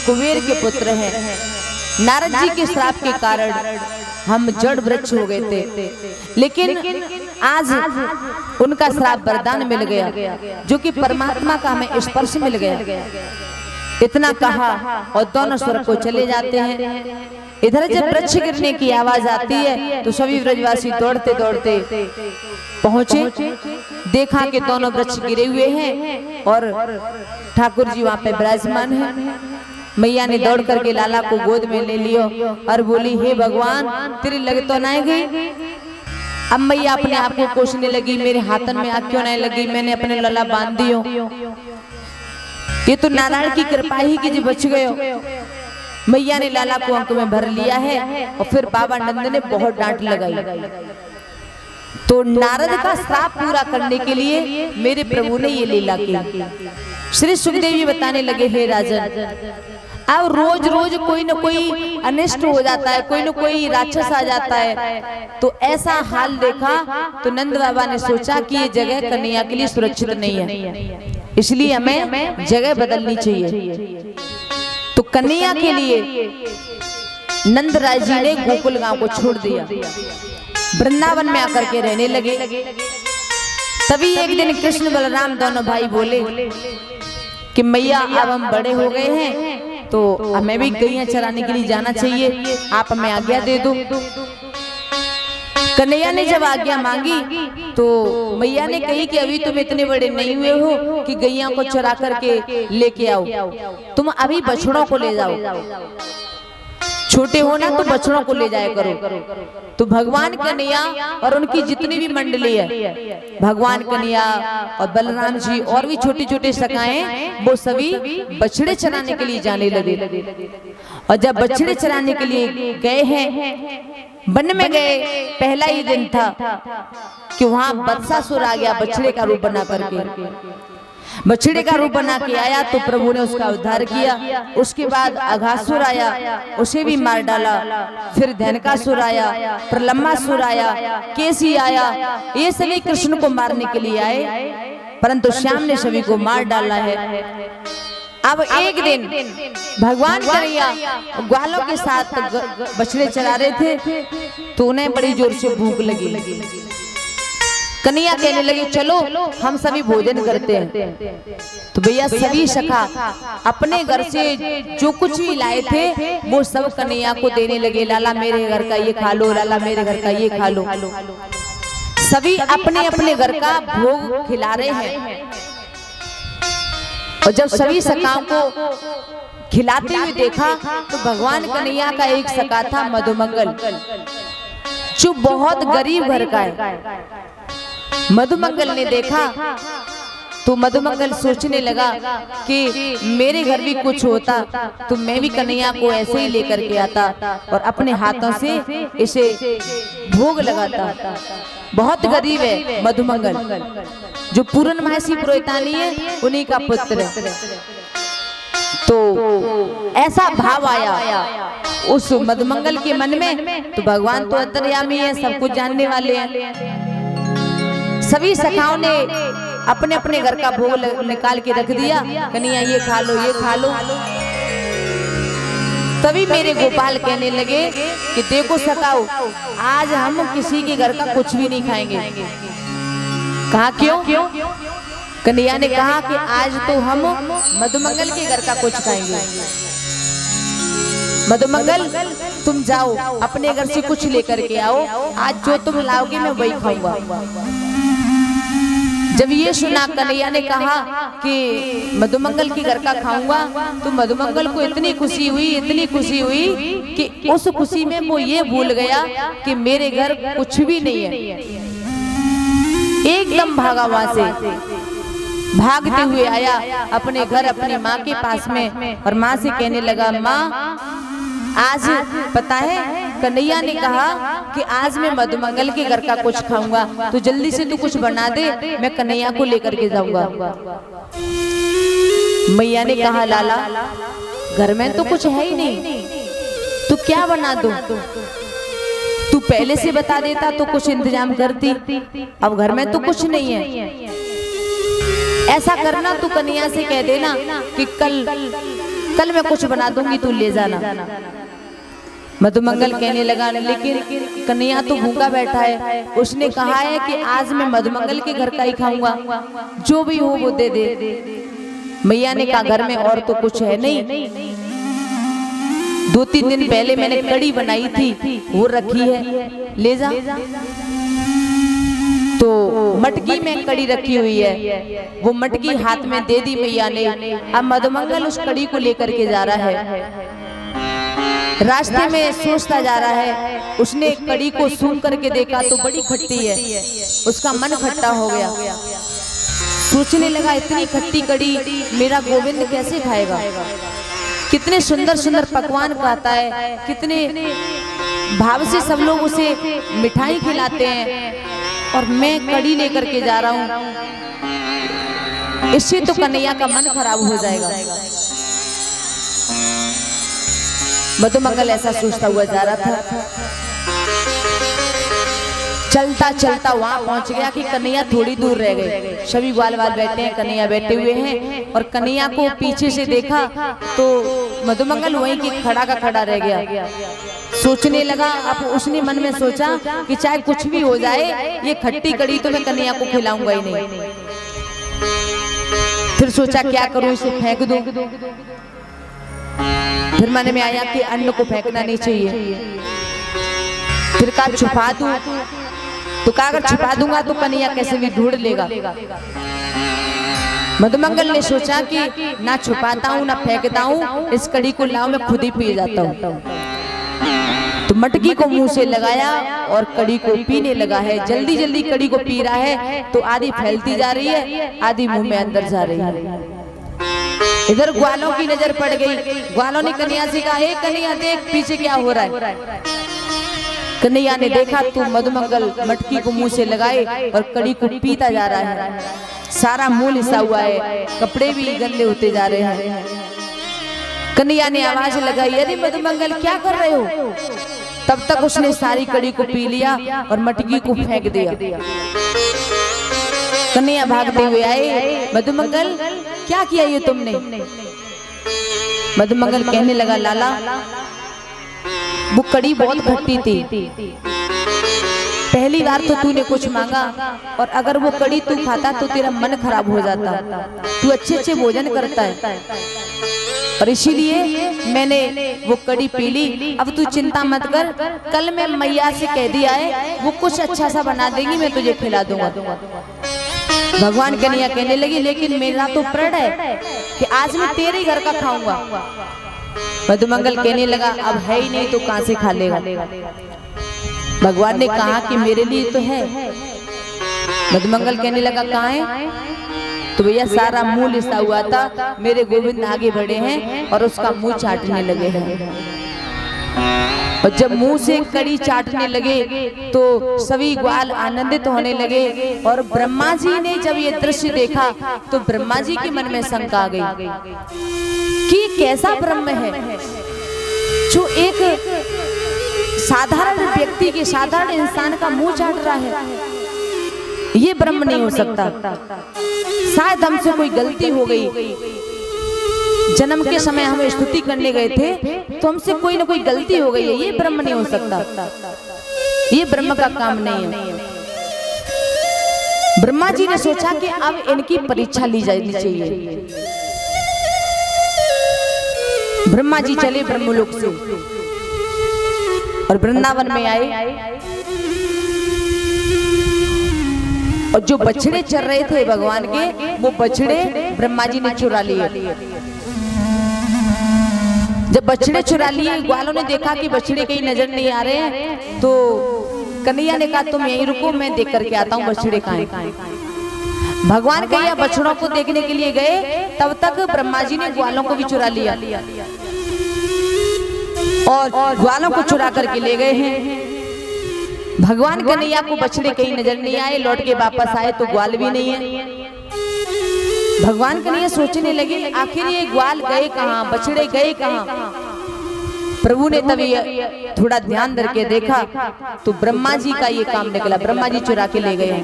कुबेर के पुत्र हैं। नारद जी के श्राप के कारण हम जड़ वृक्ष हो गए थे, लेकिन आज उनका श्राप वरदान मिल गया, जो कि परमात्मा का हमें स्पर्श मिल गया। इतना कहा और दोनों स्वर्ग को चले जाते हैं। इधर जब वृक्ष गिरने की आवाज आती है तो सभी ब्रजवासी दौड़ते दौड़ते पहुंचे, देखा कि दोनों वृक्ष गिरे हुए हैं और ठाकुर जी वहां पे विराजमान हैं। मैया ने दौड़ करके लाला को गोद में ले लियो और बोली, हे भगवान तेरी लग तो नहीं गई? अब मैया अपने आप को कोसने लगी, मेरे हाथन में आग क्यों नहीं लगी, मैंने अपने लला बांध दियो। ये तो नारायण की कृपा ही कि जी बच गए। मैया ने लाला को अंक में भर लिया है और फिर बाबा नंद ने बहुत डांट लगाई। तो नारद का श्राप पूरा करने के लिए मेरे प्रभु ने ये लीला की। श्री सुखदेव जी बताने लगे, हे राजन अब रोज रोज कोई न कोई अनिष्ट हो जाता है, कोई न कोई राक्षस आ जाता है। तो ऐसा हाल देखा तो नंद बाबा ने सोचा कि ये जगह कन्हैया के लिए सुरक्षित नहीं है, इसलिए हमें जगह बदलनी चाहिए। तो कन्हैया के लिए नंद राय जी ने गोकुल गांव को छोड़ दिया, वृंदावन में आकर के रहने लगे। तभी एक दिन कृष्ण बलराम दोनों भाई बोले कि मैया अब हम बड़े हो गए हैं तो हमें भी गैया चराने के लिए जाना चाहिए, आप हमें आज्ञा दे दो। कन्हैया ने जब आज्ञा मांगी तो मैया ने कही कि अभी तुम इतने बड़े नहीं हुए हो कि गैया को चरा करके लेके आओ, तुम अभी बछड़ों को ले जाओ, छोटे हो ना तो बछड़ों को ले जाया करो। तो भगवान कन्हैया और उनकी जितनी भी मंडली है, भगवान कन्हैया और बलराम जी और भी छोटी छोटी सखाएं, वो सभी बछड़े चराने के लिए जाने लगे। और जब बछड़े चराने के लिए गए हैं, वन में गए, पहला ही दिन था कि वहां बत्सासुर आ गया बछड़े का रूप बना करके। बछड़े का रूप बना के आया तो प्रभु ने उसका उद्धार किया। उसके बाद अघासुर आया, उसे भी मार डाला। फिर धनकासुर आया, प्रलम्बासुर आया, केसी आया, ये सभी कृष्ण को मारने के लिए आए, परंतु श्याम ने सभी को मार डाला है। अब एक दिन भगवान कन्हैया ग्वालों के साथ बछड़े चरा रहे थे तो उन्हें बड़ी जोर से भूख लगी। कन्हैया कहने लगे, चलो हम सभी भोजन करते हैं। तो भैया सभी सखा अपने घर से जो कुछ भी लाए थे वो सब कन्हैया को देने लगे। लाला मेरे घर का ये खा लो, लाला मेरे घर का ये खा लो। सभी अपने अपने घर का भोग खिला रहे हैं। और जब सभी सखाओं को खिलाते हुए देखा तो भगवान कन्हैया का एक सखा था मधुमंगल, जो बहुत गरीब घर का है। मधुमंगल ने देखा तो मधुमंगल सोचने लगा कि मेरे घर भी कुछ होता तो मैं भी कन्हैया को ऐसे ही लेकर के आता और अपने हाथों से इसे भोग लगाता। बहुत गरीब है मधुमंगल, जो पूर्णमासी पुरोहितानी है उन्हीं का पुत्र है। तो ऐसा भाव आया उस मधुमंगल के मन में। तो भगवान तो अंतर्यामी है, सब कुछ जानने वाले हैं। सभी सखाओं ने अपने अपने घर का भोग निकाल के रख दिया, कन्हैया ये खा लो ये खा लो। तभी मेरे गोपाल कहने लगे कि देखो सखाओ, आज हम किसी के घर का कुछ भी नहीं खाएंगे। कहा क्यों? कन्हैया ने कहा कि आज तो हम मधुमंगल के घर का कुछ खाएंगे। मधुमंगल तुम जाओ अपने घर से कुछ लेकर के आओ, आज जो तुम लाओगे मैं वही खाऊंगा। जब ये सुना कन्हैया ने कहा कि मधुमंगल के घर का खाऊंगा, तो मधुमंगल को इतनी खुशी हुई कि उस खुशी में वो ये भूल गया कि मेरे घर कुछ भी नहीं है। एकदम भागा वहां से, भागते हुए आया अपने घर अपनी माँ के पास में, और माँ से कहने लगा, माँ आज पता है कन्हैया ने कहा कि आज मैं मधुमंगल के घर का कुछ खाऊंगा, तो जल्दी से तू कुछ बना दे, मैं कन्हैया को लेकर के जाऊंगा। मैया ने कहा, लाला घर में तो कुछ है ही नहीं, तू क्या बना दूं? तू पहले से बता देता तो कुछ इंतजाम करती, अब घर में तो कुछ नहीं है। ऐसा करना, तू कन्हैया से कह देना कि कल मैं कुछ बना दूंगी, तू ले जाना। मधुमंगल कहने लगा, लेकिन कन्हैया तो भूखा बैठा है, उसने कहा है कि आज मैं मधुमंगल के घर का ही खाऊंगा, जो भी हो वो दे दे। मैया ने कहा, घर में और तो कुछ है नहीं, 2-3 दिन पहले मैंने कड़ी बनाई थी वो रखी है, ले जा। तो मटकी में कड़ी रखी हुई है, वो मटकी हाथ में दे दी मैया ने। अब मधुमंगल उस कड़ी को लेकर के जा रहा है, रास्ते में सोचता जा रहा है। उसने कड़ी को सूंघ करके देखा तो बड़ी खट्टी है, उसका मन खट्टा हो गया। सोचने लगा, इतनी खट्टी कड़ी मेरा गोविंद कैसे खाएगा? कितने सुंदर सुंदर पकवान खाता है, कितने भाव से सब लोग उसे मिठाई खिलाते हैं, और मैं कड़ी लेकर के जा रहा हूँ, इससे तो कन्हैया का मन खराब हो जाएगा। मधुमंगल ऐसा सोचता हुआ जा रहा था। चलता चलता वहां पहुंच गया कि कन्हैया थोड़ी दूर रह गए। सभी ग्वाल बैठे हैं, कन्हैया बैठे हुए हैं, और कन्हैया को पीछे से देखा तो मधुमंगल वहीं के खड़ा का खड़ा रह गया। सोचने लगा, अब उसने मन में सोचा कि चाहे कुछ भी हो जाए, ये खट्टी कड़ी तो मैं कन्हैया को खिलाऊंगा ही नहीं। फिर सोचा क्या करूं, इसे फेंक दूं। फिर मन में आया कि अन्न को फेंकना नहीं चाहिए। फिर कहा छुपा दूं, तो कहा अगर छुपा दूंगा तो कन्हैया कैसे भी ढूंढ लेगा। मधुमंगल ने सोचा कि ना छुपाता हूँ ना फेंकता हूँ, इस कड़ी को लाओ मैं खुद ही पी जाता हूँ। तो मटकी को मुंह से लगाया और कड़ी को पीने लगा है। जल्दी जल्दी कड़ी को पी रहा है, तो आधी फैलती जा रही है, आधी मुंह में अंदर जा रही है। इधर ग्वालों की नजर पड़ गई। ग्वालों ने कन्हैया से कहा, हे कन्हैया देख पीछे क्या हो रहा है। कन्हैया ने देखा तो मधुमंगल मटकी को मुंह से लगाए और कड़ी को पीता जा रहा है। सारा मुंह लिसा हुआ है, कपड़े भी गंदे होते जा रहे हैं। कन्हैया ने आवाज लगाई, अरे मधुमंगल क्या कर रहे हो? तब तक उसने सारी कड़ी को पी लिया और मटकी को फेंक दिया। कन्हैया भागते हुए आए, मधुमंगल क्या किया ये तुमने? मधुमंगल कहने लगा, लाला वो कड़ी बहुत खट्टी थी, पहली बार तो तूने कुछ मांगा, और अगर वो कड़ी तू खाता तो तेरा मन खराब हो जाता। तू अच्छे अच्छे भोजन करता है, और इसीलिए मैंने वो कड़ी पी ली। अब तू चिंता मत कर, कल मैं मैया से कह दिया है, वो कुछ अच्छा सा बना देगी, मैं तुझे खिला दूंगा। भगवान कन्हैया कहने लगी, लेकिन मेरा तो प्रण है कि आज मैं तेरे घर का खाऊंगा। मधुमंगल कहने लगा, अब है ही नहीं तो कहां से खा लेगा? भगवान ने कहा कि मेरे लिए तो है। मधुमंगल कहने लगा, कहाँ है? तो भैया सारा मुंह लिसा हुआ था। मेरे गोविंद आगे बढ़े हैं और उसका मुंह चाटने लगे हैं। और जब मुंह से कड़ी चाटने लगे तो सभी ग्वाल आनंदित होने लगे। और ब्रह्मा जी ने जब ये दृश्य देखा तो ब्रह्मा जी के मन में शंका आ गई कि कैसा ब्रह्म है जो एक साधारण व्यक्ति के, साधारण इंसान का मुंह चाट रहा है। ये ब्रह्म नहीं हो सकता। शायद हमसे कोई गलती हो गई, जन्म के समय हम स्तुति करने गए थे तो हमसे कोई ना कोई गलती हो गई है, ये ब्रह्म नहीं हो सकता, ये ब्रह्म का काम नहीं है। ब्रह्मा जी ने सोचा कि अब इनकी परीक्षा ली जानी चाहिए। ब्रह्मा जी चले ब्रह्मलोक से और वृंदावन में आए, और जो बछड़े चल रहे थे भगवान के, वो बछड़े ब्रह्मा जी ने चुरा लिए। जब बछड़े चुरा लिए, ग्वालों ने देखा कि बछड़े कहीं नजर नहीं आ रहे हैं, तो कन्हैया ने कहा तुम यहीं रुको, मैं देख करके आता हूँ बछड़े कहाँ हैं। भगवान कन्हैया बछड़ों को देखने के लिए गए, तब तक ब्रह्मा जी ने ग्वालों को भी चुरा लिया और ग्वालों को चुरा करके ले गए हैं। भगवान कन्हैया को बछड़े कहीं नजर नहीं आए, लौट के वापस आए तो ग्वाल भी नहीं है। भगवान कन्हैया सोचने लगे आखिर ये ग्वाल गए कहाँ, बछड़े गए कहाँ। प्रभु ने तभी थोड़ा ध्यान करके देखा तो ब्रह्मा जी का ये काम निकला, ब्रह्मा जी चुरा के ले गए हैं।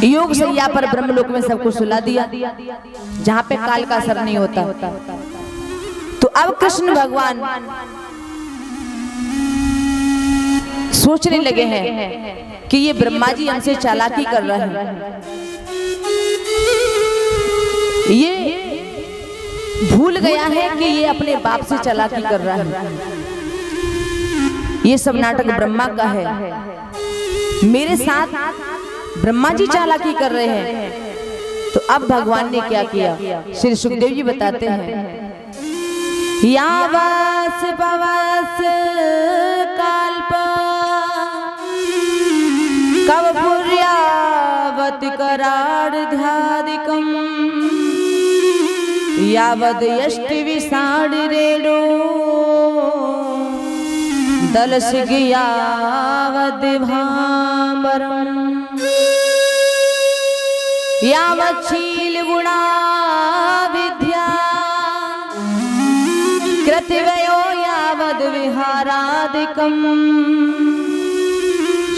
योग सैया पर ब्रह्मलोक में सबको सुला दिया, जहाँ पे काल का असर नहीं होता। तो अब कृष्ण भगवान सोचने लगे हैं कि ये ब्रह्मा जी हमसे चालाकी कर रहे हैं, ये भूल गया है कि ये अपने बाप से चालाकी कर रहा है, ये सब नाटक ब्रह्मा का है, मेरे साथ ब्रह्मा जी चालाकी कर रहे हैं। तो अब भगवान ने क्या किया, श्री सुखदेव जी बताते हैं, यावास पवास काल्प कवपुर्यावत करार्धादिकम् यावद यष्टि विषाणिरेणो दलसिग यावद भांबरम् यावच्छील गुणा विद्या कृतिवयो यावद विहारादिकम्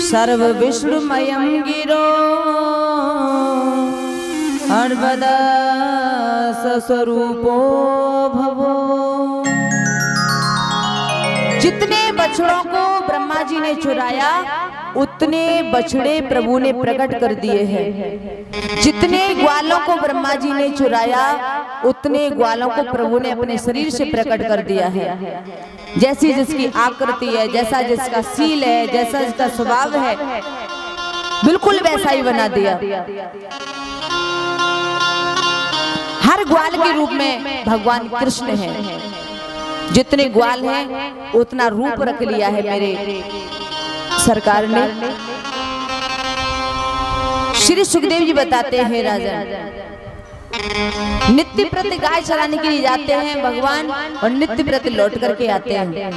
सर्व विष्णुमयं गिरो अर्वद स्वरूपो भवो। जितने बछड़ों को ब्रह्मा जी ने चुराया, उतने बछड़े प्रभु ने प्रकट कर दिए हैं। जितने ग्वालों को ब्रह्मा जी ने चुराया, उतने ग्वालों को प्रभु ने अपने शरीर से प्रकट कर दिया है। जैसी जिसकी आकृति है, जैसा जिसका सील है, जैसा जिसका स्वभाव है, बिल्कुल वैसा ही बना दिया। हर ग्वाल के रूप में भगवान कृष्ण हैं। जितने ग्वाल हैं उतना रूप रख लिया है मेरे सरकार ने। श्री सुखदेव जी बताते हैं, राजा नित्य प्रति गाय चराने के लिए जाते हैं भगवान, और नित्य प्रति लौट करके आते हैं।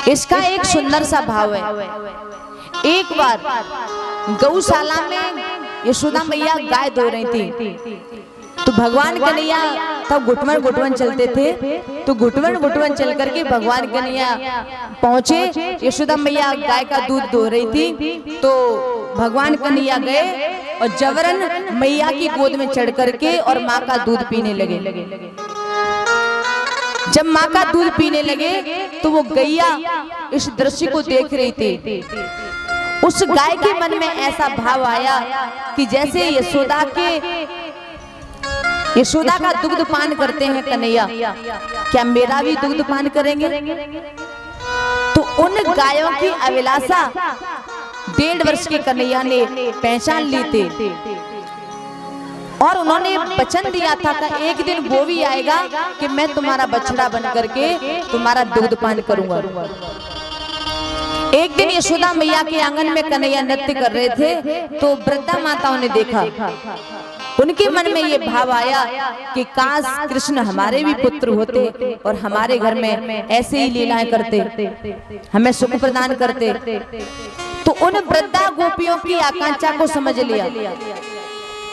इसका एक सुंदर सा भाव है। एक बार गौशाला में यशोदा मैया गाय दो रही थी, तो भगवान कन्हैया तब घुटवन घुटवन चलते थे, तो घुटवन घुटवन चल करके भगवान कन्हैया पहुंचे। यशोदा मैया गाय का दूध दो रही थी, तो भगवान कन्हैया गए और जबरन मैया की गोद में चढ़ करके और माँ का दूध पीने लगे। जब माँ का दूध पीने लगे तो वो गैया इस दृश्य को देख रही थी। उस गाय के मन में ऐसा भाव आया कि जैसे यशोदा का दुग्ध पान करते हैं कन्हैया, क्या मेरा भी दुग्ध पान करेंगे? तो उन गायों की अभिलाषा 1.5 वर्ष के कन्हैया ने पहचान ली थी, और उन्होंने वचन दिया था कि एक दिन वो भी आएगा कि मैं तुम्हारा बछड़ा बन करके तुम्हारा दुग्ध पान करूंगा। एक दिन यशोदा मैया के आंगन में कन्हैया नृत्य कर रहे थे, तो वृद्धा माताओं ने देखा। उनके मन में ये भाव आया कि काश कृष्ण हमारे भी पुत्र होते और हमारे घर में ऐसे ही लीलाएं करते, हमें सुख प्रदान करते। तो उन वृद्धा गोपियों की आकांक्षा को समझ लिया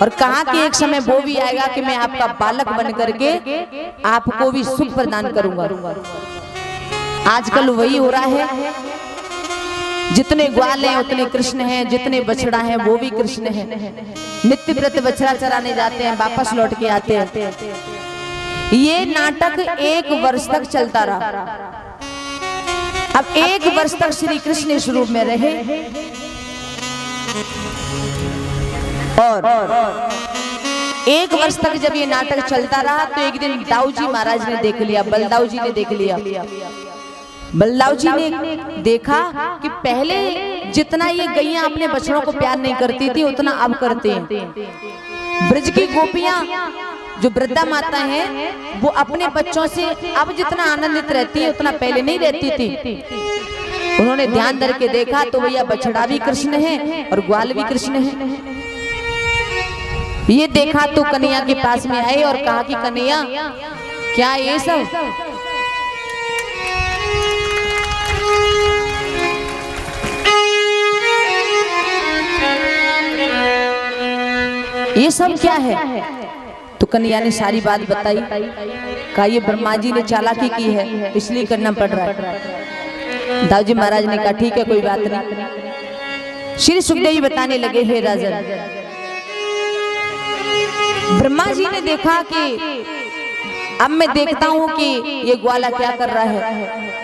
और कहा कि एक समय वो भी आएगा कि मैं आपका बालक बन करके आपको भी सुख प्रदान करूंगा। आजकल वही हो रहा है। जितने ग्वाल हैं उतने कृष्ण हैं, जितने बछड़ा हैं वो भी कृष्ण हैं। नित्य व्रत बछड़ा चराने जाते हैं, वापस लौट के आते हैं। ये नाटक 1 वर्ष तक चलता रहा। अब 1 वर्ष तक श्री कृष्ण इस रूप में रहे और 1 वर्ष तक जब ये नाटक चलता रहा तो एक दिन दाऊ जी महाराज ने देख लिया, बलदाऊ जी ने देख लिया। बलदाऊ जी ने देखा कि पहले जितना ये गैया अपने बछड़ों को प्यार नहीं करती थी उतना अब करते हैं। ब्रज की गोपियां जो वृद्धा माता हैं वो अपने बच्चों से अब जितना आनंदित रहती है उतना पहले नहीं रहती थी। उन्होंने ध्यान धर के देखा तो भैया बछड़ा भी कृष्ण है और ग्वाल भी कृष्ण है। ये देखा तो कन्हैया के पास में आए और कहा कि कन्हैया क्या ये सब? ये सब क्या है? तो कन्हैया ने सारी बात बताई। कहा ये ब्रह्मा जी ने चालाकी की है इसलिए करना पड़ रहा है। दाऊ जी महाराज ने कहा ठीक है कोई बात नहीं। श्री सुखदेव जी बताने लगे, हे राजन, ब्रह्मा जी ने देखा कि अब मैं देखता हूं कि ये ग्वाला क्या कर रहा है।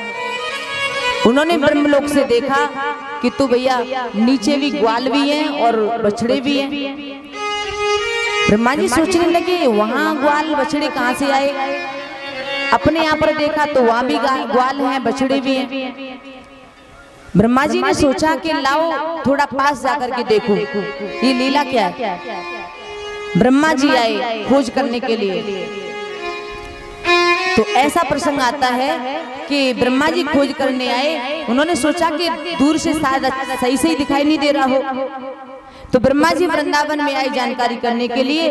उन्होंने ब्रह्मलोक से देखा कि तू भैया नीचे भी ग्वाल भी हैं और बछड़े भी हैं। ब्रह्मा जी सोचने लगे वहां ग्वाल बछड़े कहां से आए? अपने यहाँ पर देखा तो वहां भी ग्वाल हैं बछड़े भी हैं। ब्रह्मा जी ने सोचा कि लाओ थोड़ा पास जाकर के देखो ये लीला क्या है। ब्रह्मा जी आए खोज करने के लिए। तो ऐसा प्रसंग आता है कि ब्रह्मा जी खोज करने आए। उन्होंने सोचा कि दूर से शायद सही से ही दिखाई नहीं दे रहा हो। तो ब्रह्मा जी वृंदावन में आए जानकारी करने के लिए।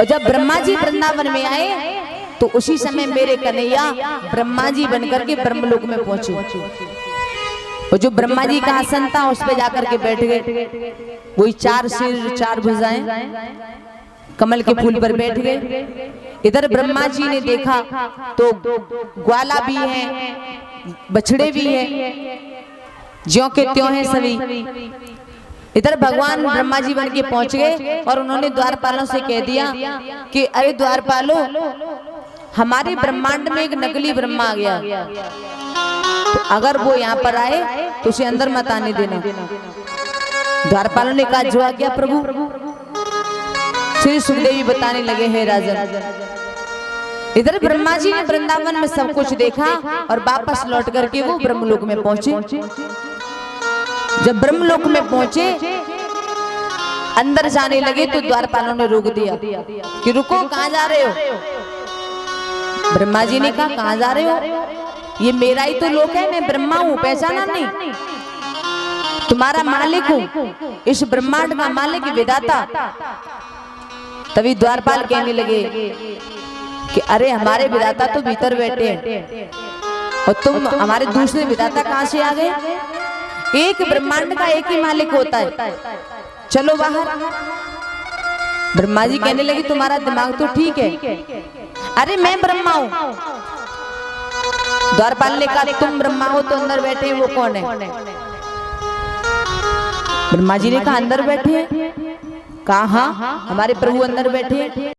और जब ब्रह्मा जी वृंदावन में आए तो उसी समय मेरे कन्हैया ब्रह्मा जी बनकर के ब्रह्मलोक में पहुंचे। और जो ब्रह्मा जी का आसन था उस पे जाकर के बैठ गए। वही 4 सिर 4 भुजाएं कमल के फूल पर बैठ गए। इधर ब्रह्मा जी ने देखा तो ग्वाला भी है बछड़े भी है, ज्यों के त्यों हैं सभी। इधर भगवान ब्रह्मा जी बन के पहुंच गए और उन्होंने द्वारपालों से कह दिया कि अरे द्वारपालों, हमारे ब्रह्मांड में एक नकली ब्रह्मा आ गया, तो अगर वो यहाँ पर आए तो उसे अंदर मत आने देना। द्वारपालों ने कहा जो आ गया प्रभु। श्री सुखदेव जी बताने लगे, हे राजन, इधर ब्रह्मा जी ने वृंदावन में सब कुछ देखा और वापस लौट करके वो ब्रह्मलोक में पहुंचे। जब ब्रह्मलोक में पहुंचे अंदर जाने लगे तो द्वारपालों ने रोक दिया कि रुको, कहां जा रहे हो? ब्रह्मा जी ने कहा कहां जा रहे हो? ये मेरा ही तो लोक है, मैं ब्रह्मा हूं, पहचाना नहीं? तुम्हारा मालिक हूं, इस ब्रह्मांड का मालिक विधाता। तभी द्वारपाल कहने लगे कि अरे हमारे विधाता तो भीतर बैठे हैं और तुम हमारे दूसरे विधाता कहां से आ गए? एक ब्रह्मांड का एक ही मालिक होता है, चलो बाहर। ब्रह्मा जी कहने लगे तुम्हारा दिमाग तो ठीक है, अरे मैं ब्रह्मा हूं। द्वारपाल ने कहा तुम ब्रह्मा हो तो अंदर बैठे वो कौन है? ब्रह्मा जी ने कहा अंदर बैठे हैं। कहा हाँ, हमारे प्रभु अंदर बैठे हैं।